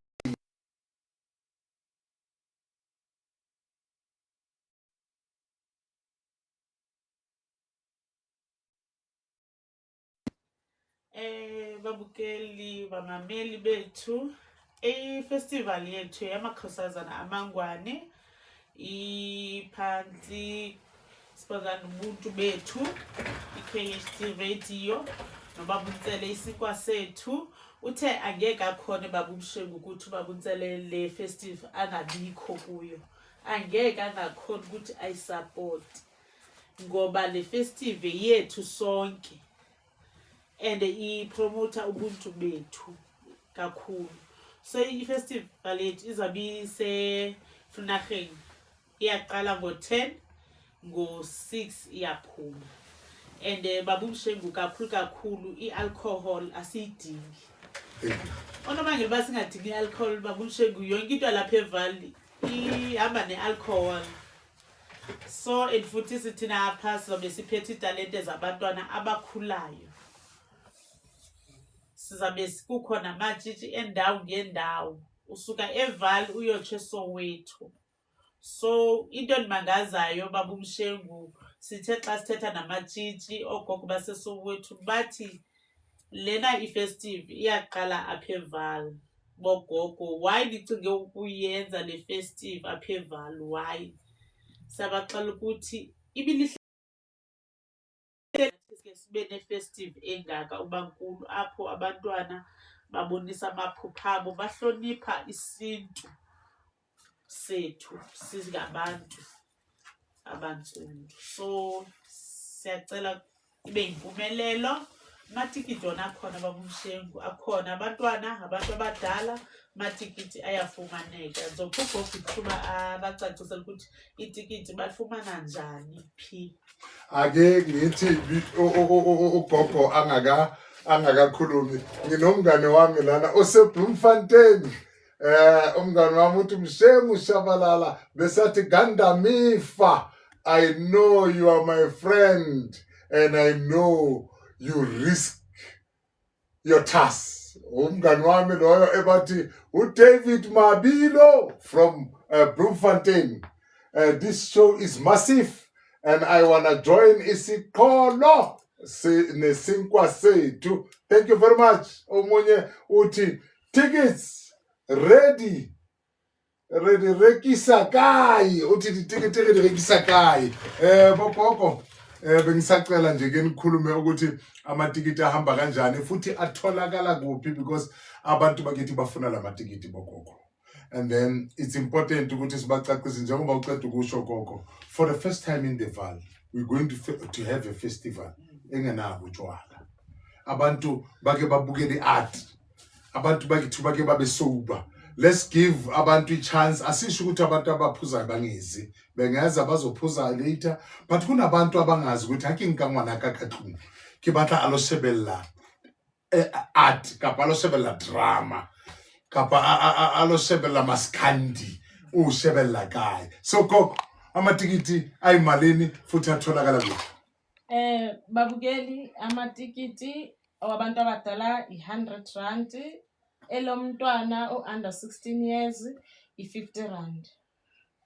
babukeli bamameli bethu festival yethu yamakhosazana amangwane iphansi sibazana ubuntu bethu KHD radio nobaba uNtsele isinkwa sethu uthe angeke akhona baba uMshengu ukuthi baba uNtsele le festival angabikho kuyo angeke angakhona ukuthi ayisupport ngoba le festival yethu sonke and i-promoter ubuntu bethu kakhulu. So i-festival yethu izabe se-Vredegem iyaqala ngo-10 ngo-6 iyaphuma and baba uMshengu kakhulu i-alcohol asiyidingi. Onobangela basingadingi i-alcohol baba uMshengu yonke into lapha eValley ihamba ne-alcohol. So and futhi sithina apha sizobe siphethe italente zabantwana abakhulayo. Sizabe kukhona amatshitshi endawo ngendawo usuka eValley uyotshe eSoweto. So into endimangazayo baba uMshengu sithe xa sithetha namatshitshi ogogo baseSoweto bathi lena ifestive iyaqala apha eValley. Bogogo why nicinge ukuyenza le festive apha eValley why? Sabaxela ukuthi ibilihle sibe ne-festive engaka ubankulu apho abantwana babonisa amaphupha abo bahlonipha isintu sethu singabantu abantsundu. So siyacela ibe yimpumelelo. Amatikiti wona akhona baba uMshengu akhona abantwana abantu abadala amatikiti ayafumaneka. Zokugogo ithuba abacacisela ukuthi itikiti balifumana njani phi. Ake ngithi ugogo angakakhulumi nginomngane wami lana oseBloemfontein umngane wami uthi Mshengu Shabalala besathi Gandamifa, I know you are my friend and I know you risk your task. Umngane wami loyo ebathi uDavid Mabilo from Bloemfontein. This show is massive and I want to join isikolo nesinkwa sethu. Thank you very much. Omunye uthi tickets ready rekisa kai uthi ticket rekisa kai. Bogogo bengisacela nje ke nikhulume ukuthi amatikiti ahamba kanjani futhi atholakala kuphi because abantu bakithi bafuna lamatikiti bogogo. And then it's important ukuthi sibacacise njengoba uqeda ukusho gogo. For the first time in the Valley, we're going to have a festival engenabo utshwala. Abantu bake babukele art. Abantu bakithi bake babe sober. Let's give abantu chance. Asisho ukuthi abantu abaphuza bangezi. Bengaza bazophuza later, but kunabantu abangazi ukuthi akinkamwana kakathu. Ke batla alo shebella art, kapa alo shebella drama. Kapa alo shebella maskandi ushebella kae. So gogo amatikiti ayimalini futhi atholakala kuphi? Babukeli amatikiti awabantu abadala R100, elomntwana under 16 years R50.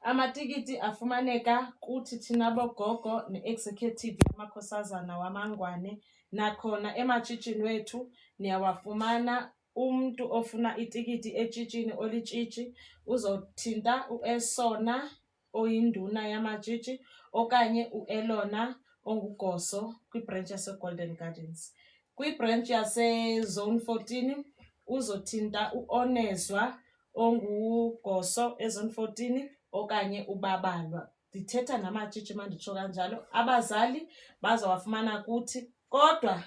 Amatikiti afumaneka kuthi thina bogogo ne-executive yamakhosazana wamangwane, nakhona ematshitshini wethu niyawafumana. Umuntu ofuna itikiti etshitshini olitshitshi uzothinta u-Esona oyinduna yamatshitshi okanye u-Elona ongugoso kwibranch yase-Golden Gardens. Kwibranch yase-Zone 14 uzothinta u-Onezwa ongugoso ezone 14 okanye uBabalwa. Ndithetha namatshitshi manditsho kanjalo. Abazali bazawafumana kuthi, kodwa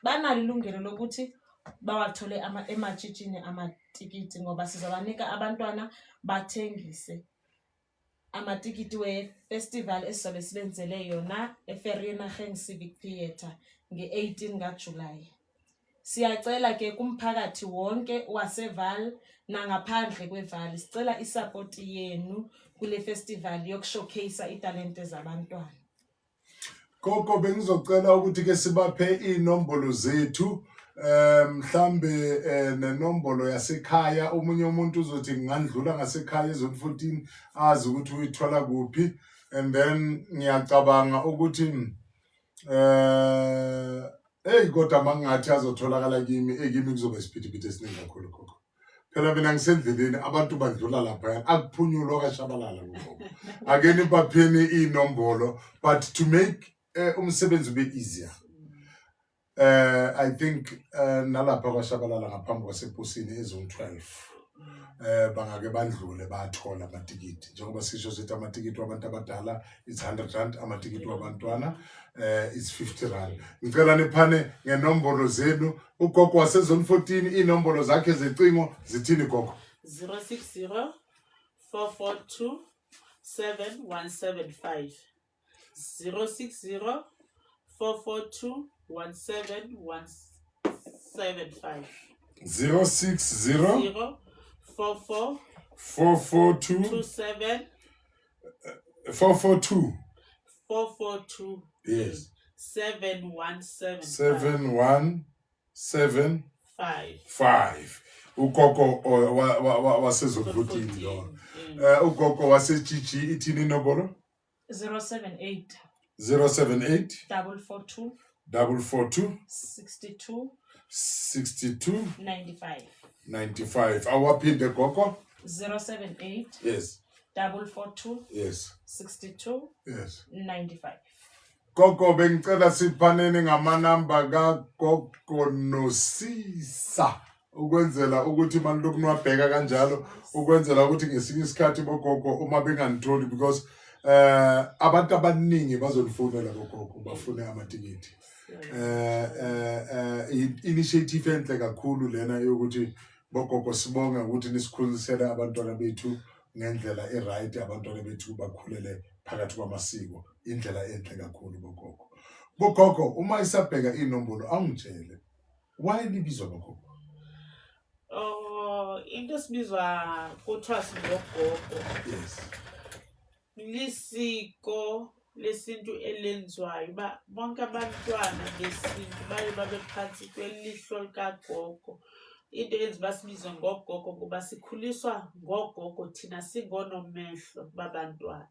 banalo ilungelo lokuthi bawathole ematshitshini amatikiti, ngoba sizabanika abantwana bathengise amatikiti we-festival esizobe sibenzele yona eVereeniging Civic Theatre nge-18 kaJulayi. Siyacela ke kumphakathi wonke waseVaal nangaphandle kweVaal, sicela isapoti yenu kule festival yokushowcase italente zabantwana. Gogo bengizocela ukuthi ke sibaphe inombolo zethu, mhlambe nenombolo yasekhaya. Umunye umuntu uzothi ngandlula ngasekhaya ezone 14 azi ukuthi uyithola kuphi, and then ngiyacabanga ukuthi kodwa mangathi azotholakala kimi kuzoba isiphithiphithi esiningi kakhulu gogo. Phela mina ngisendleleni, abantu bandlula lapha akuphunyulwa kashabalala gogo. Ake nibapheni inombolo, but to make umsebenzi ube easier, I think nalapha kwashabalala ngaphambi kwaseposini ezone 12 bangake bandlule bathola amatikiti. Njengoba sisho sithi amatikiti wabantu abadala it's R100, amatikiti wabantwana it's R50. Ngicela niphane ngenombolo zenu. Ugogo wasezone 14 inombolo zakhe zecingo zithini gogo? 060 442 7175. 060 442 17175. 060 44 442 442 yes 7175. Ugogo wasezone 14 lo. Ugogo wasejiji ithini inombolo? 078 442 62 95. Awaphinde gogo? 078 Yes. 442 Yes. 62 Yes. 95. Gogo bengicela siphaneni ngamanamba kagogo noSisa ukwenzela ukuthi manje lokunwabheka kanjalo, ukwenzela ukuthi ngesinye isikhathi bogogo uma benganitholi, because abantu abaningi bazonifonela bogogo bafune amatikiti. Initiative enhle kakhulu lena yokuthi bogogo sibonga ukuthi nisikhulisele abantwana bethu ngendlela eright, abantwana bethu bakhulele phakathi kwamasiko. Indlela enhle kakhulu bogogo. Bogogo uma isabheka inombolo angitshele why libizwa bogogo? Into esibizwa kuthiwa singogogo. Yes. Lisiko lesintu elenziwayo ba bonke abantwana besintu baye babe phansi kwelihlo likagogo. Into eyenza basibize ngogogo kuba sikhuliswa ngogogo thina singonomehlo babantwana.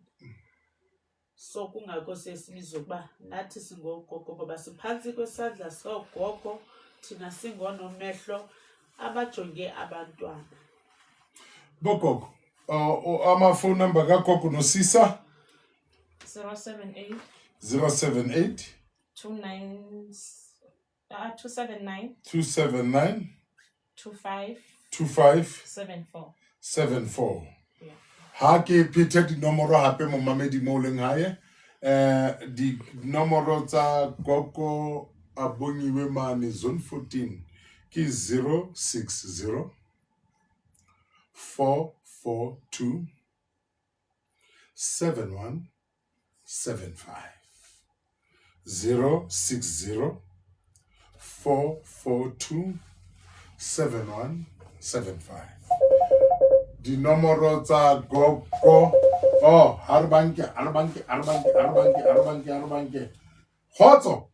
So kungakho sesibizwa kuba nathi singogogo ngoba siphansi kwesandla sogogo thina singonomehlo abajonge abantwana. Bogogo phone number kagogo noSisa 078 279 25 74. Yeah. Ha ke phete dinomoro hape mo mamedi mo leng hae, di nomoro tsa gogo a bongiwe mane zone 14 ke 060 442 7175. 060 442 7175. dinomoro tsa gogo. Oh, Harbanke. Khotso.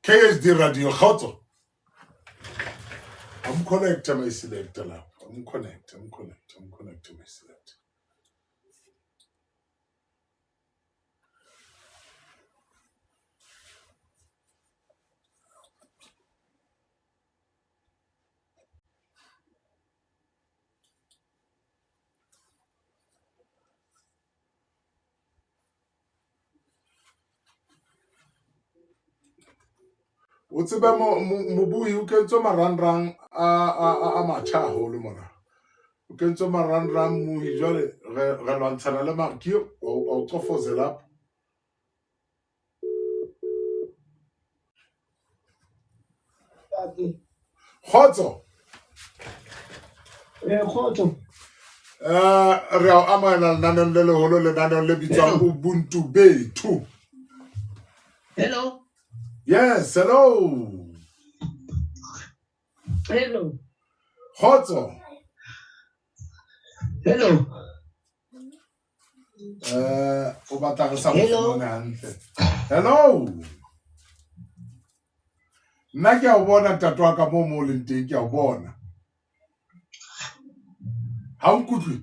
KSD Radio Khotso. I'm connected my selector now. I'm connected my selector. O tseba mobui o kentse marangrang a matjha haholo mona. O kentse marangrang mo jwale re lwantshana le makio o tsofozela. Khotso. Khotso. Re a amana lenaneo le leholo lenaneo le bitswang Ubuntu Bethu. Hello. Yes, hello. Hello. Khotso. Hello. O batla re sa Hello. bona hantle. Hello. Nna ke a o bona tatwa ka mo leng teng ke a o bona. Ha o nkutlwe?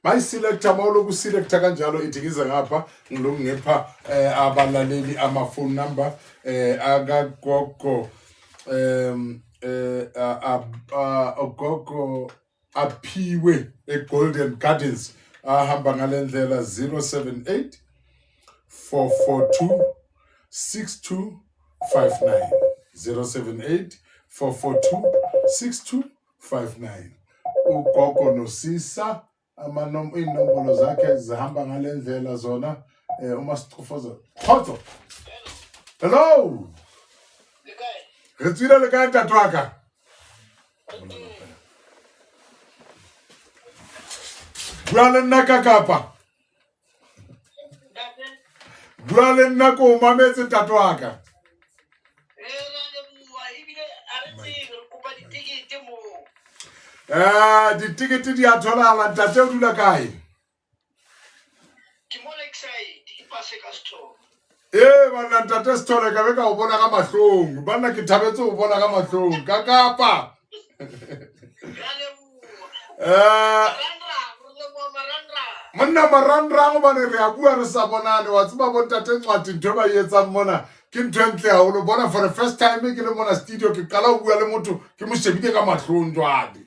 My selector mawulo ku selector kanjalo idikiza ngapha ngilokungepha abalaleli ama phone number akagogo ogogo aphiwe eGolden Gardens ahamba ngalendlela 078 442 6259 078 442 6259 ugogo nosisa inombolo zakhe zihamba ngalendlela zona uma sicofoza. Khotso. Hello. Re tswile le kae tatwaka? Bua le nna ka kapa. Bua le nna ko mametse tatwaka. Ditikete di a tholahala ntate o dula kae? Bana ntate store ka be ka o bona ka mahlong. Bana ke thabetse o bona ka mahlong. Ka kapa. Monna marangrang bane re a bua re sa bonane wa tseba bo ntate Ncwadi ntho ba etsang mona ke ntho entle haholo bona for the first time ke le mona studio ke qala ho bua le motho ke mo shebile ka mahlong jwale.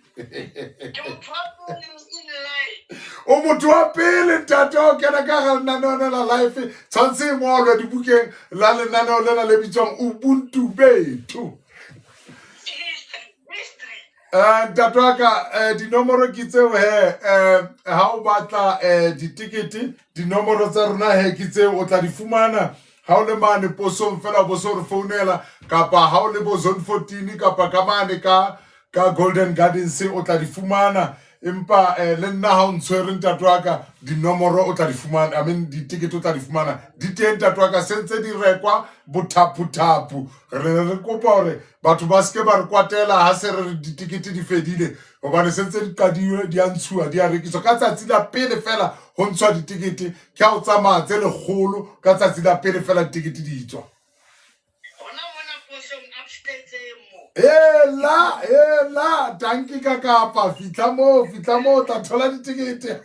O motho wa pele ntate o kena ka ga lenaneo la life tshwantse ngolwe dibukeng la lenaneo lena le bitswang Ubuntu Bethu. Ntate wa ka dinomoro ke tseo ha o batla ditikete dinomoro tsa rona ke tseo o tla di fumana ha o le mane posong fela bo so re founela kapa ha o le bo zone 14 kapa ka mane ka Golden Gardens o tla di fumana empa le nna ha o ntshwere ntate wa ka dinomoro o tla di fumana ditikete o tla di fumana di teng ntate wa ka sentse di rekwa bothaputhapu re kopa hore batho ba ske ba re kwatela ha se re ditikete di fedile hobane sentse di qadiwe di a ntshuwa di a rekiswa ka tsatsi la pele fela ho ntshwa ditikete ke ha o tsamaya tse lekgolo ka tsatsi la pele fela ditikete di tswa. La tanki ka kapa fitla mo ta thola ditikete.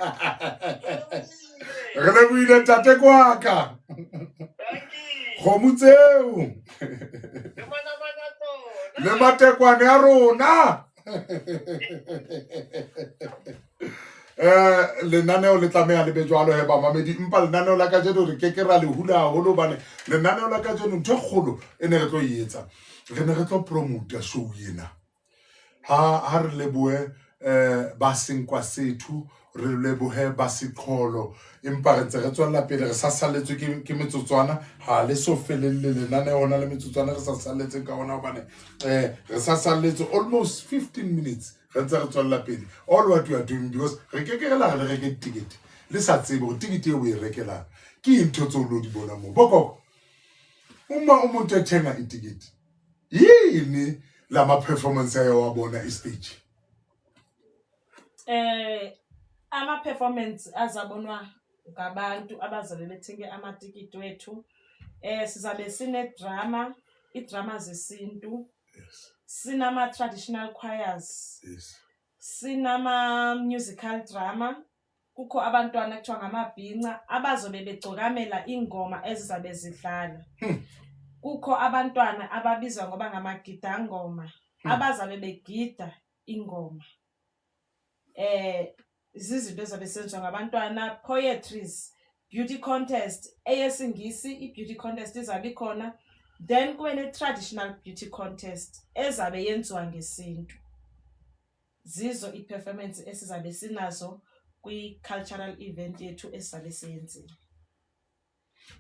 Re le buile tate kwa ka. Khomu tseo. Le matekwane ya rona. Lenaneo le tlameha le be jwalo he ba mamedi empa lenaneo la ka jeno re ke ra le hula haholo bane lenaneo la ka jeno ntho kgolo ene re tlo etsa re ne re tlo promote show ena ha re lebohe ba senkwa sethu re lebohe ba Siqholo empa re ntse re tswella pele re sa saletswe ke metsotswana ha le so felelle lenaneo hona le metsotswana re sa saletseng ka hona hobane re sa saletswe almost 15 minutes All what we are doing, because re ticket. Let's say ticket we rekela. Ki into tsolo di bona mo. Boko. Uma umuntu ethenga iticket. Yini lama performance yayo wabona stage? Ama-performance azabonwa ngabantu abazabe bethenge amatikiti wethu. Sizabe sine-drama, i-drama zesintu. Yes. Sinama-traditional choirs. Yes. Sinama-musical drama. Kukho abantwana ekuthiwa ngamabhinca abazobe begcokamela ingoma ezizabe zidlala. Kukho abantwana ababizwa ngoba ngamagidangoma abazabe begida ingoma. Izinto ezabe senziwa ngabantwana, poetries, beauty contest, eyesingisi i-beauty contest izabe ikhona. Then kube ne-traditional beauty contest ezabe yenziwa ngesintu. Zizo i-performance esizabe sinazo kwi-cultural event yethu esizabe siyenzile.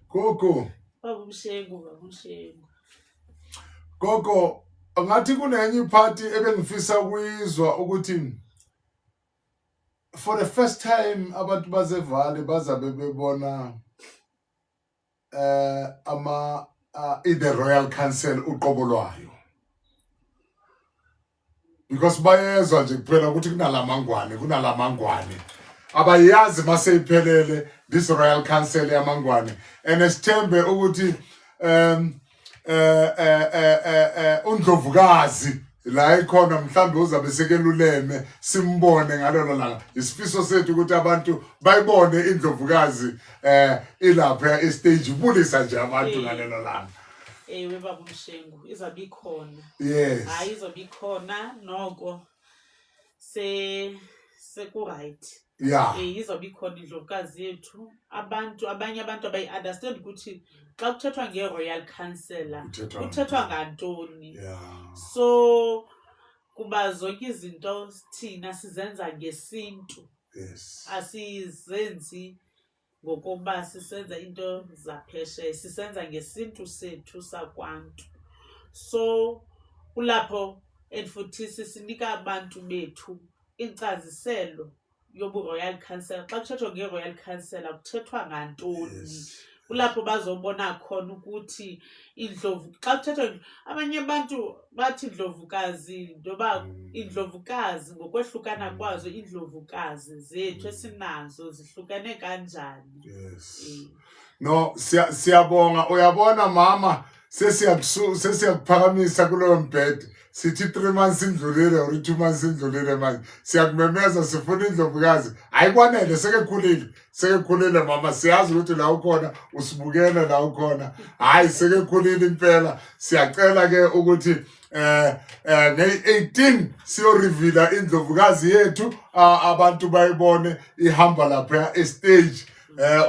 Gogo. Gogo, ngathi kunenye party ebengifisa ukuyizwa ukuthi for the first time abantu bazevale bazabe bebona the Royal Council uqobo lwayo. Because bayezwa nje kuphela ukuthi kunalamangwane. Abayazi maseyiphelele this Royal Council yamangwane. And esithembe ukuthi uNdlovukazi la ikhona mhlambe uzabe sekeluleme simbone ngalelo langa. Isifiso sethu ukuthi abantu bayibone iNdlovukazi ilapha estage bulisa nje abantu ngalelo langa. Baba Mshengu izabe ikhona. Yes. Hayi izobe ikhona noko seku right. Yeah. Izobe ikhona iNdlovukazi yethu. Abanye abantu abayi-understand ukuthi xa kuthethwa nge-Royal Council kuthethwa ngantoni. Yeah. So kuba zonke izinto thina sizenza ngesintu. Yes. Asizenzi ngokuba sisenza into zaphesheya, sisenza ngesintu sethu sakwantu. So kulapho futhi sinika abantu bethu incaziselo yobu Royal Council. Xa kuthethwa nge-Royal Council akuthethwa ngantoni. Kulapho bazobona khona ukuthi iNdlovu xa kuthethwa abanye abantu bathi Ndlovukazi ndoba iNdlovukazi ngokwehlukana kwazo iNdlovukazi zethu esinazo zihlukane kanjani. Yes. No siyabonga uyabona mama sesiyakuphakamisa kulowo mbhede. Sithi 3 months indlulile or 2 months indlulile manje. Siyakumemeza sifuna iNdlovukazi. Ayikwanele sekekhulile mama siyazi ukuthi la ukhona usibukele la ukhona. Hayi sekekhulile impela. Siyacela ke ukuthi nge-18 siyo reveal iNdlovukazi yethu abantu bayibone ihamba lapha estage.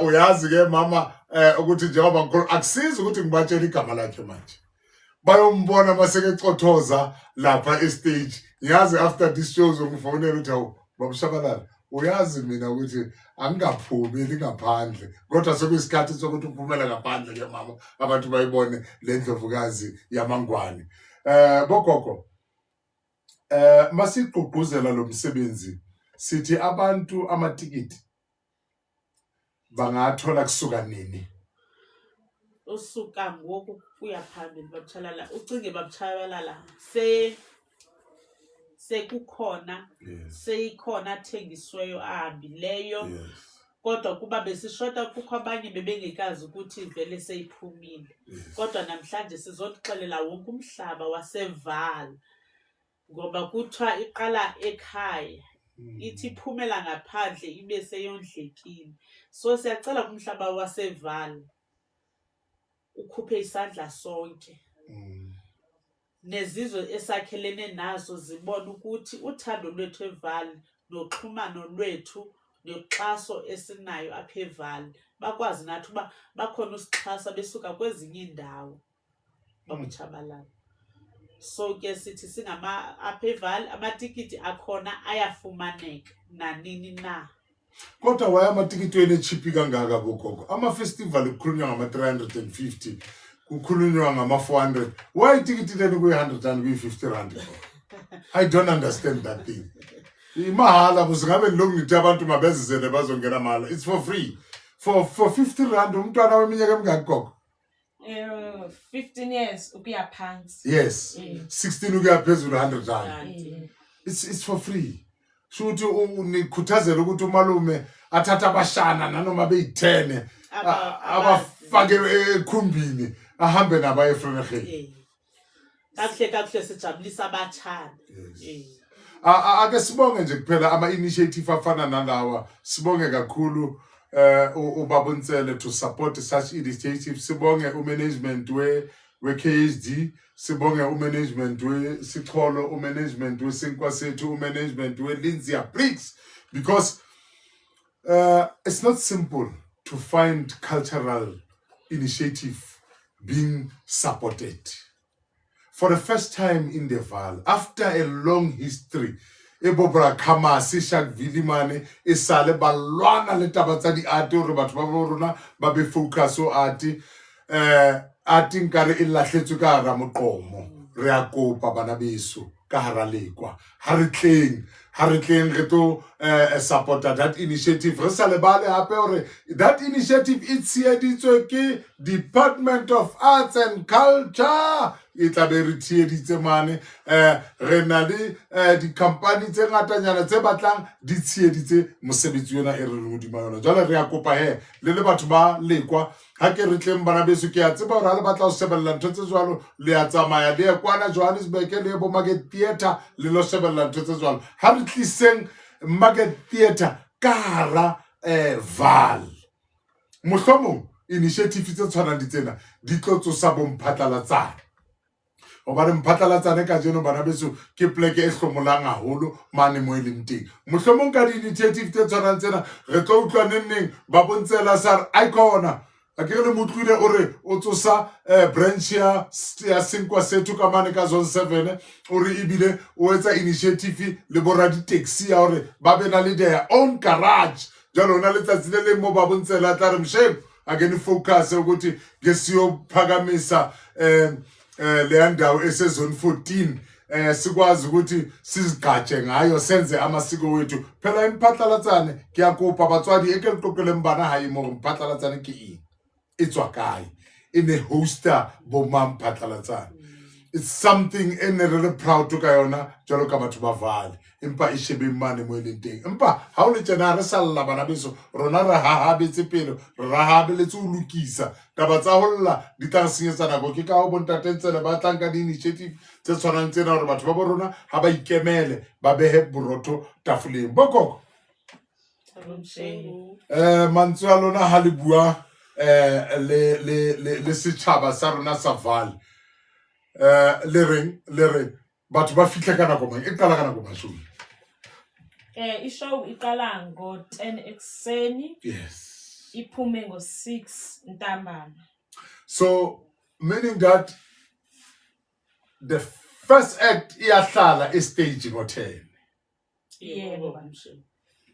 Uyazi ke mama ukuthi njengoba ngikhulu akusizi ukuthi ngibatshele igama lakhe manje. Bayombona masekecothoza lapha estage. Yazi after this show uzongifonela uthi awu babushabalala. Uyazi mina ukuthi angingaphumeli ngaphandle. Kodwa sekuyisikhathi sokuthi uphumele ngaphandle ke mama abantu bayibone le Ndlovukazi yamangwane. Bogogo. Masiqhuquzela lo msebenzi sithi abantu amatikiti bangathola kusuka nini? Usuka ngoku kuya phambili babutshalala ucinge babutshalala sekukhona seyikhona athengisweyo ahambileyo. Kodwa kuba besishota kukho abanye bebengekazi ukuthi vele seyiphumile. Kodwa namhlanje sizokuxelela wonke umhlaba waseVaal ngoba kuthiwa iqala ekhaya ithi iphumela ngaphandle ibe seyondlekile. So siyacela kumhlaba waseVaal ukhuphe isandla sonke. Nezizwe esakhelene nazo zibona ukuthi uthando lwethu eVaal noxhumano lwethu noxhaso esinayo apha eVaal bakwazi nathi uba bakhona usixhasa besuka kwezinye indawo babutshabalala. So ke sithi singama apha eVaal amatikiti akhona ayafumaneka nanini na. Kodwa waya amatikiti wena cheap kangaka bogogo? Ama-festival kukhulunywa ngama-350 kukhulunywa ngama-400. Why itikiti leni kuyi-100 and kuyi-50 rand? I don't understand that thing. Imahala busingabe ngilokungithi abantu mabezizele bazongena mahala. It's for free. For 50 rand umntwana weminyaka emingaki gogo? 15 years ukuya phansi. Yes. 16 ukuya phezulu 100 rand. Kanti. It's for free. Shuthi unikhuthazela ukuthi umalume athatha abashana nanoma beyi10 abafake ekhumbini ahambe naba eFrenegeni. Kahle sijabulisa abatshana. Ake sibonge nje kuphela ama initiative afana nalawa. Sibonge kakhulu uBabuntsele to support such initiatives. Sibonge umanagement we KSD, sibonge umanagement we Sicholo, umanagement we Sinkwasethu, umanagement we Lindsay Briggs, because it's not simple to find cultural initiative being supported. For the first time in the Val, after a long history, Ebobra Kama, Sishak Vilimane, Esale Balwana Letabatadi Ati, Robatwaboruna, Babi Fukaso Ati, Atinkare Ilachetuka Ramukomo, Reako Babanabisu, Kaharalekwa, Hurricane Reto supported that initiative. Resalebale Apore, that initiative it's here, it's Department of Arts and Culture. Itaberi tieditse mane renali di company tse ngatanyana tse batlang di tsieditse mosebetsi yona e re hodima yona jwale re ya kopa he le batho ba lekwa ha ke re tleng bana beso ke ya tseba hore ha le batla ho sebella ntho tse jwalo le ya tsamaya le kwana Johannesburg le bo Market Theatre le lo sebella ntho tse jwalo ha re tliseng Market Theatre ka Val mohlomong initiative tse tshwanang di tsena di tlotso sa bomphatlalatsana obare mphatlalatsane ka jeno bana beso ke pleke e hlomolang haholo mane mo eleng teng mohlomong ka di initiative tse tshwanang tsena re tlo utlwa neng ba bontsela sa icona a ke le motlwile ore o tsosa branch ya Sinkwasethu ka mane ka zone 7 ore ibile o etsa initiative le bora di taxi ya ore ba bena le their own garage jalo na letsatsi le mo ba bontsela tla re mshebo again focus ukuthi ke siyo phakamisa le ndawo esezone 14 sikwazi ukuthi sizigatshe ngayo senze amasiko wethu phela imphatlalatsane ke yakopa batswadi eke liqoqele mbana hayi mo imphatlalatsane ke etswa kae ine hoster bo mamphatlalatsane. It's something really proud to kayona jalo ka batho ba Vale empa e shebe mane mo eleng teng empa ha o le tsena re salla bana beso rona re hahabetse pelo ra habeletse o lokisa taba tsa holla di tla senyetsa nako ke ka ho bontatentsele ba tlang ka di initiative tse tshwanang tsena hore batho ba borona ha ba ikemele ba behe borotho tafoleng bokoko mantswe a lona ha le bua le setjhaba sa rona sa Vale le reng batho ba fitla ka nako mang e qala ka nako mashome ishow iqala ngo-10 ekseni. yes iphume ngo-6 ntambama. So meaning that the first act iyahlala stage ngo-10 Yebo.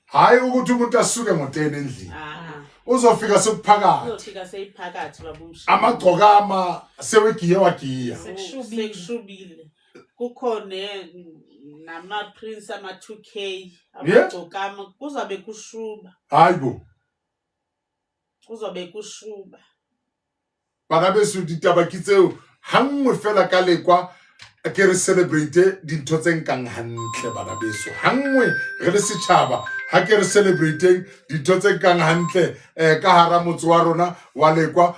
hayi ukuthi umuntu asuke ngo-10 endlini uzofika sekuphakathi uzofika seyiphakathi babumsha amagcokama sewegiye wagiya sekushubile kukhona nama prince ama 2K amagcokama kuzabe kushuba hayibo kuzobe kushuba bana beso ditaba ke tseo hangwe fela ka lekwa ke re celebrate dintho tse nkang hantle bana beso hangwe re le setjhaba ha ke re celebrate dintho tse nkang hantle ka hara motse wa rona wa lekwa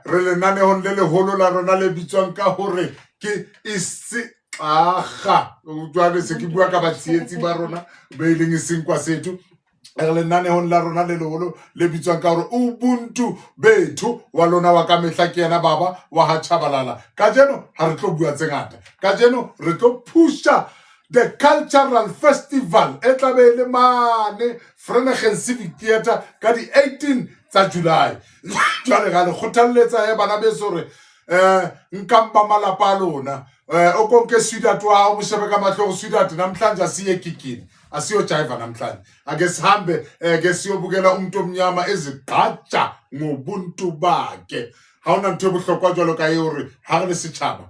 re le nanehong le leholo la rona le bitswang ka hore ke isi aha o tswa se ke bua ka batsietsi ba rona be ileng Sinkwasethu le nanehong la rona le leholo le bitswang ka hore ubuntu bethu wa lona wa ka mehla ke yena baba wa ha Chabalala ka jeno ha re tlo bua tse ngata ka jeno re tlo pusha the cultural festival e tla be le mane Vereeniging Civic Theatre ka di 18 tsa July jwale ga le kgothalletsa ya bana beso re nkamba malapa lona o konke sweetheart wa o moshebe ka mahlo sweetheart namhlanje asiye kikini asiyo jive namhlanje ake sihambe ke siyobukela umuntu omnyama ezigqatsha ngobuntu bakhe ha ona ntwe bohlokwa jwalo ka yore ha re setjhaba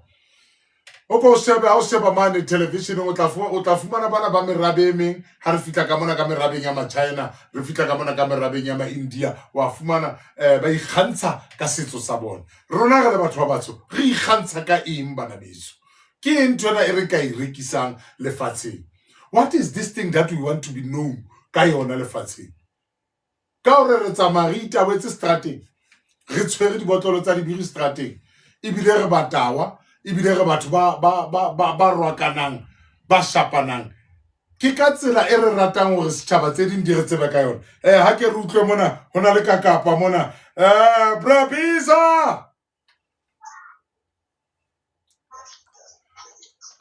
o sheba mane television o tla fumana bana ba merabe e meng ha re fitla ka mona ka merabeng ya ma-China re fitla ka mona ka merabeng ya ma-India wa fumana ba ikgantsha ka setso sa bona. Rona re le batho ba batsho re ikgantsha ka eng bana beso? Ke eng ntwana e re ka e rekisang lefatsheng? What is this thing that we want to be known ka yona lefatsheng? Ka hore re tsamaya re itabetse strateng, re tshwere dibotlolo tsa dibiri strateng, ebile re batawa, ebile re batho ba rwakanang, ba shapanang. Ke ka tsela e re ratang hore setjhaba tse ding di re tsebe ka yona. Ha ke re utlwe mona hona le ka Kapa mona, Brabisa,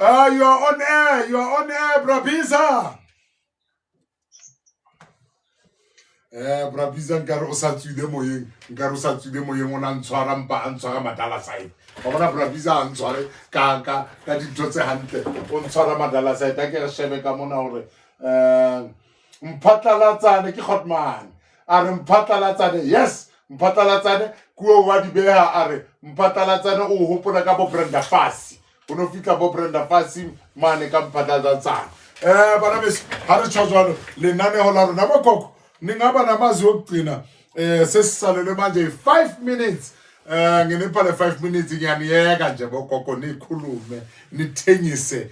you are on air, Brabisa. Brabisa nkare o sa tswile moyeng, ona ntshwara mpa a ntshwara madala side. Wa bona Brabisa a ntshware ka dintho tse hantle, o ntshwara madala side. A ke re shebe ka mona hore mphatlalatsane ke Khotman a re mphatlalatsane, yes mphatlalatsane kuo wa di beha a re mphatlalatsane o hopola ka bo Brenda Fassie, o no fitla bo Brenda Fassie mane ka mphatlalatsane. Bana beso ha re tsho jwalo lenaneo la rona bokoko ningaba namazi okugcina sesisalele manje 5 minutes. Nginipha le 5 minutes ngiyaniyeka nje bokoko nikhulume nithengise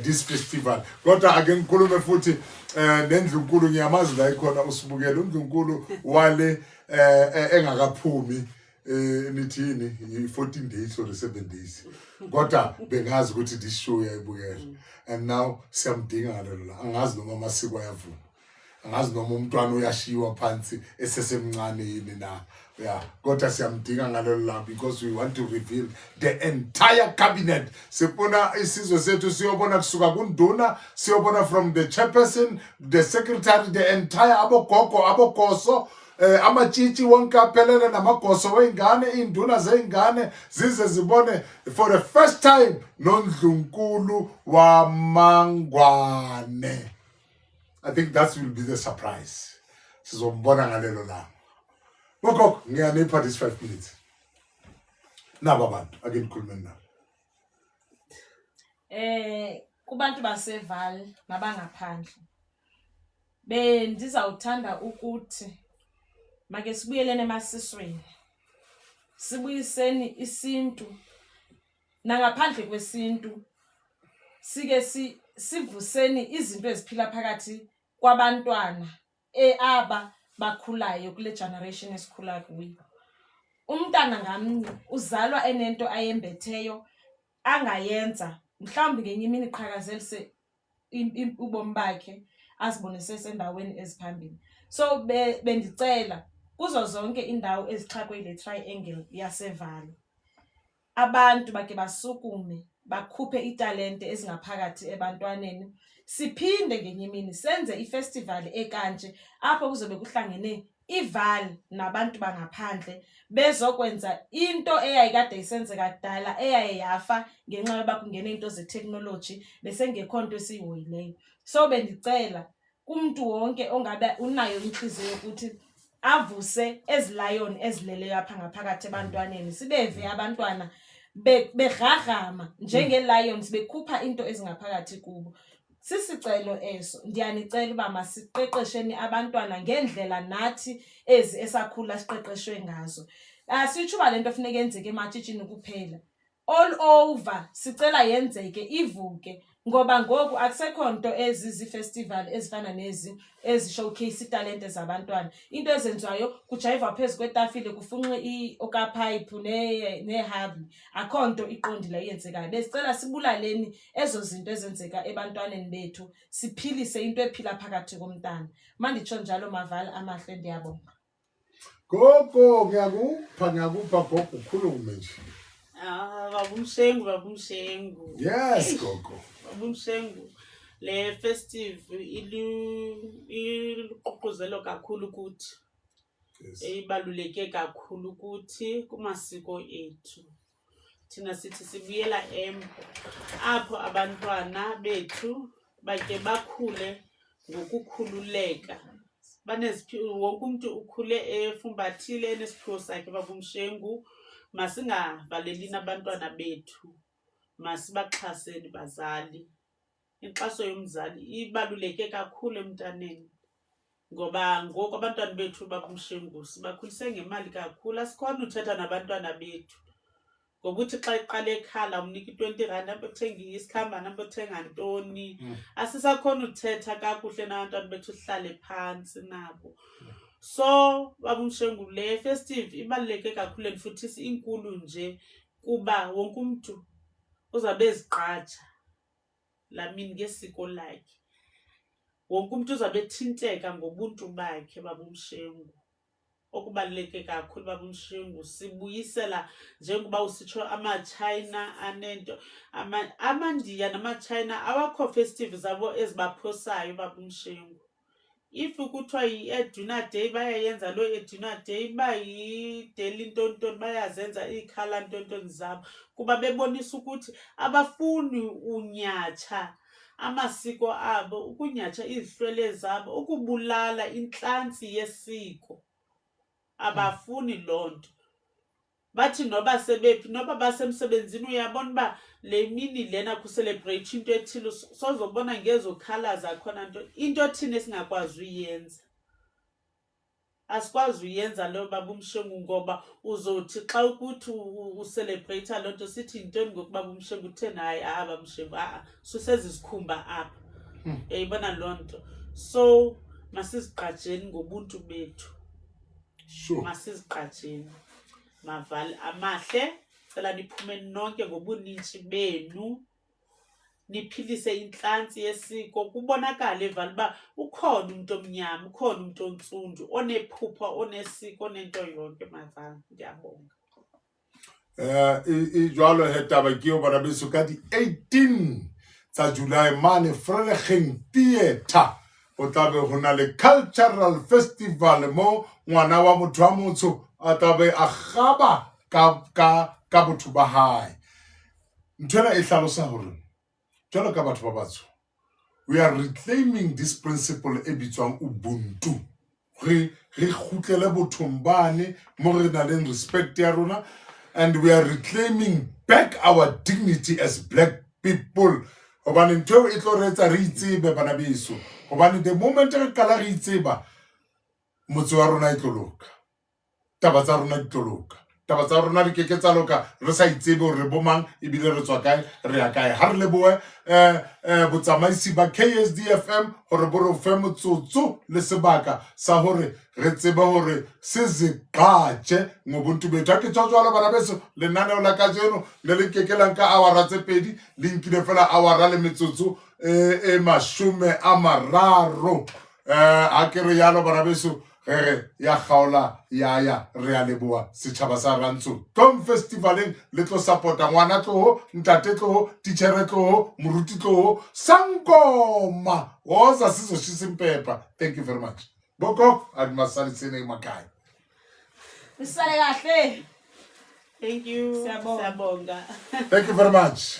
this festival, kodwa ake ngikhulume futhi nendlunkulu ngiyamazi la ikhona usibukela uNdlunkulu wale engakaphumi nithini 14 days or 7 days, kodwa bengazi ukuthi this show yayibukela, and now siyamdinga ngalelo la. Angazi noma amasiko ayavuma, angazi noma umntwana uyashiwa phansi esesemncane yini na, yeah, kodwa siyamdinga ngalelo la because we want to reveal the entire cabinet. Sifuna isizwe sethu siyobona kusuka kunduna, siyobona from the chairperson, the secretary, the entire abogogo abogoso, amatshitshi wonke aphelele namagoso weingane, induna zeingane zize zibone for the first time noNdlunkulu waMangwane. I think that will be the surprise. Sizombona ngalelo la. Bokoko ngiyanipha this 5 minutes. Naba bantu ake ngikhulume nabo. Kubantu baseVaal nabangaphandle, bendizawuthanda ukuthi make sibuyelene emasisweni, sibuyiseni isintu, nangaphandle kwesintu sike sivuseni izinto eziphila phakathi kwabantwana aba bakhulayo kule generation esikhula kuyo. Umntana ngamnye uzalwa enento ayembetheyo angayenza, mhlawumbe ngenye imini iqhakazelise ubomi bakhe asibonise sendaweni eziphambili. So bendicela kuzo zonke indawo ezixhakwe ile triangle yaseVaal, abantu bake basukume bakhuphe italente ezingaphakathi ebantwaneni, siphinde ngenye imini senze ifestival ekanje apho kuzobe kuhlangene iVaal nabantu bangaphandle bezokwenza into eyayikade isenzeka kudala eyaye yafa ngenxa yoba kungene into ze-technology besengekho nto esiyihoyileyo. So bendicela kumuntu wonke ongabe unayo inhliziyo yokuthi avuse ezilayoni ezileleyo apha ngaphakathi ebantwaneni, sibeve abantwana begragama njenge-lions bekhupha into ezingaphakathi kubo. Sisicelo eso, ndiyanicela uba masiqeqesheni abantwana ngendlela nathi ezi esakhula siqeqeshwe ngazo. Sitsho uba le nto funeka yenzeke ematshitshini kuphela, all over sicela yenzeke ivuke, ngoba ngoku akusekho nto ezizifestival ezifana nezi ezishowcase italente zabantwana. Into ezenziwayo kujayivwa phezu kwetafile kufunxwe okapipe nehabli, akho nto iqondile eyenzekayo. Besicela sibulaleni ezo zinto ezenzeka ebantwaneni bethu, siphilise into ephila phakathi komntana. Manditsho njalo maVaal amahle, ndiyabonga. Gogo ngiyakupha gogo, ukhulume nje. Babumshengu. Yes gogo. Babumshengu. Le festive iluqoqozelo kakhulu kuthi. Ibaluleke kakhulu kuthi kumasiko ethu. Thina sithi sibuyela embo apho abantwana bethu bake bakhule ngokukhululeka. Wonke umuntu ukhule efumbathile enesiphiwo sakhe. Babumshengu, masingavalelini abantwana bethu, masibaxhaseni bazali. Inkxaso yomzali ibaluleke kakhulu emntaneni, ngoba ngoku abantwana bethu babumshengu sibakhulise ngemali kakhulu. Asikhona uthetha nabantwana bethu ngoba uthi xa iqala ekhala umnika i-20 apho uthenga isikhambane apho uthenga ntoni. Asisakhona uthetha kakuhle nabantwana bethu, sihlale phantsi nabo. So babumshengu le festive ibaluleke kakhulu and futhi inkulu nje kuba wonke umuntu uzabe ezigqaja laa mini ngesiko lakhe. Wonke umuntu uzabe ethinteka ngobuntu bakhe babumshengu. Okubaluleke kakhulu babumshengu sibuyisela njengoba usitsho ama-China anento amaNdiya nama-China awakho festive zabo ezibaphosayo babumshengu. If kuthiwa yi-Eduna Day bayayenza loo Eduna Day, uba yi-Daily ntontoni bayazenza iikhala ntontoni zabo, kuba bebonisa ukuthi abafuni unyatsha amasiko abo, ukunyatsha izihlwele zabo, ukubulala intlantsi yesiko. Abafuni loo nto. Bathi noba sebephi, noba basemsebenzini uyabona uba le mini lena kuselebreyitha into ethile, sozobona ngezokhalaza khona nto. Into thina esingakwazi uyenza, asikwazi uyenza loo babumshengu, ngoba uzothi xa ukuthi uselebreyitha loo nto sithi yintoni ngokuba bumshengu, utheni hayi babumshengu susezisikhumba apha. Uyayibona loo nto. So masizigqajeni ngobuntu bethu, masizigqajeni. Mavali amahle, cela niphume nonke ngobunintshi benu, niphilise intlantsi yesiko. Kubonakala evali uba ukhona umuntu omnyama, ukhona umuntu ontsundu, onephupha, onesiko, onento yonke. Mavali, ndiyabonga. Jwalo he taba ke yo bana beso ka di 18 tsa July mane Vredegem Theatre o tlabe go na le cultural festival mo ngwana wa motho wa motsho a tlabe a gaba ka botho ba hae. Ntwana e hlalosa hore jwalo ka batho ba batsho, we are reclaiming this principle e bitswang ubuntu. Re khutlele bothong bane mo re na le respect ya rona, and we are reclaiming back our dignity as black people. Hobane ntho e tlo re etsa re itsebe bana beso, hobane the moment re kala re itseba, motse wa rona e tlo loka, taba tsa rona di tlo loka, taba tsa rona di keke tsa loka re sa itsebe hore bo mang ebile re tswa kae, re ya kae. Ha re lebohe botsamaisi ba KSDFM hore bo re fe motsotso le sebaka sa hore re tsebe hore se zigqaje ngobuntu bethu. Ha ke tswa jwalo bana beso, lenaneo la kajeno le le kekelang ka awara tse pedi, le nkile fela awara le metsotso e 30. Ha ke re yalo bana beso, ya kgaola ya re a leboa setjhaba sa Rantsho. Tom festivaleng le tlo supporta ngwana tloho, ntate tloho, titjhere tloho, moruti tloho, Sangoma woza sizoshisa impepha. Thank you very much. Boko adimasalisene emakhaya. Usale kahle. Thank you. Siyabonga. Siyabonga. Thank you very much.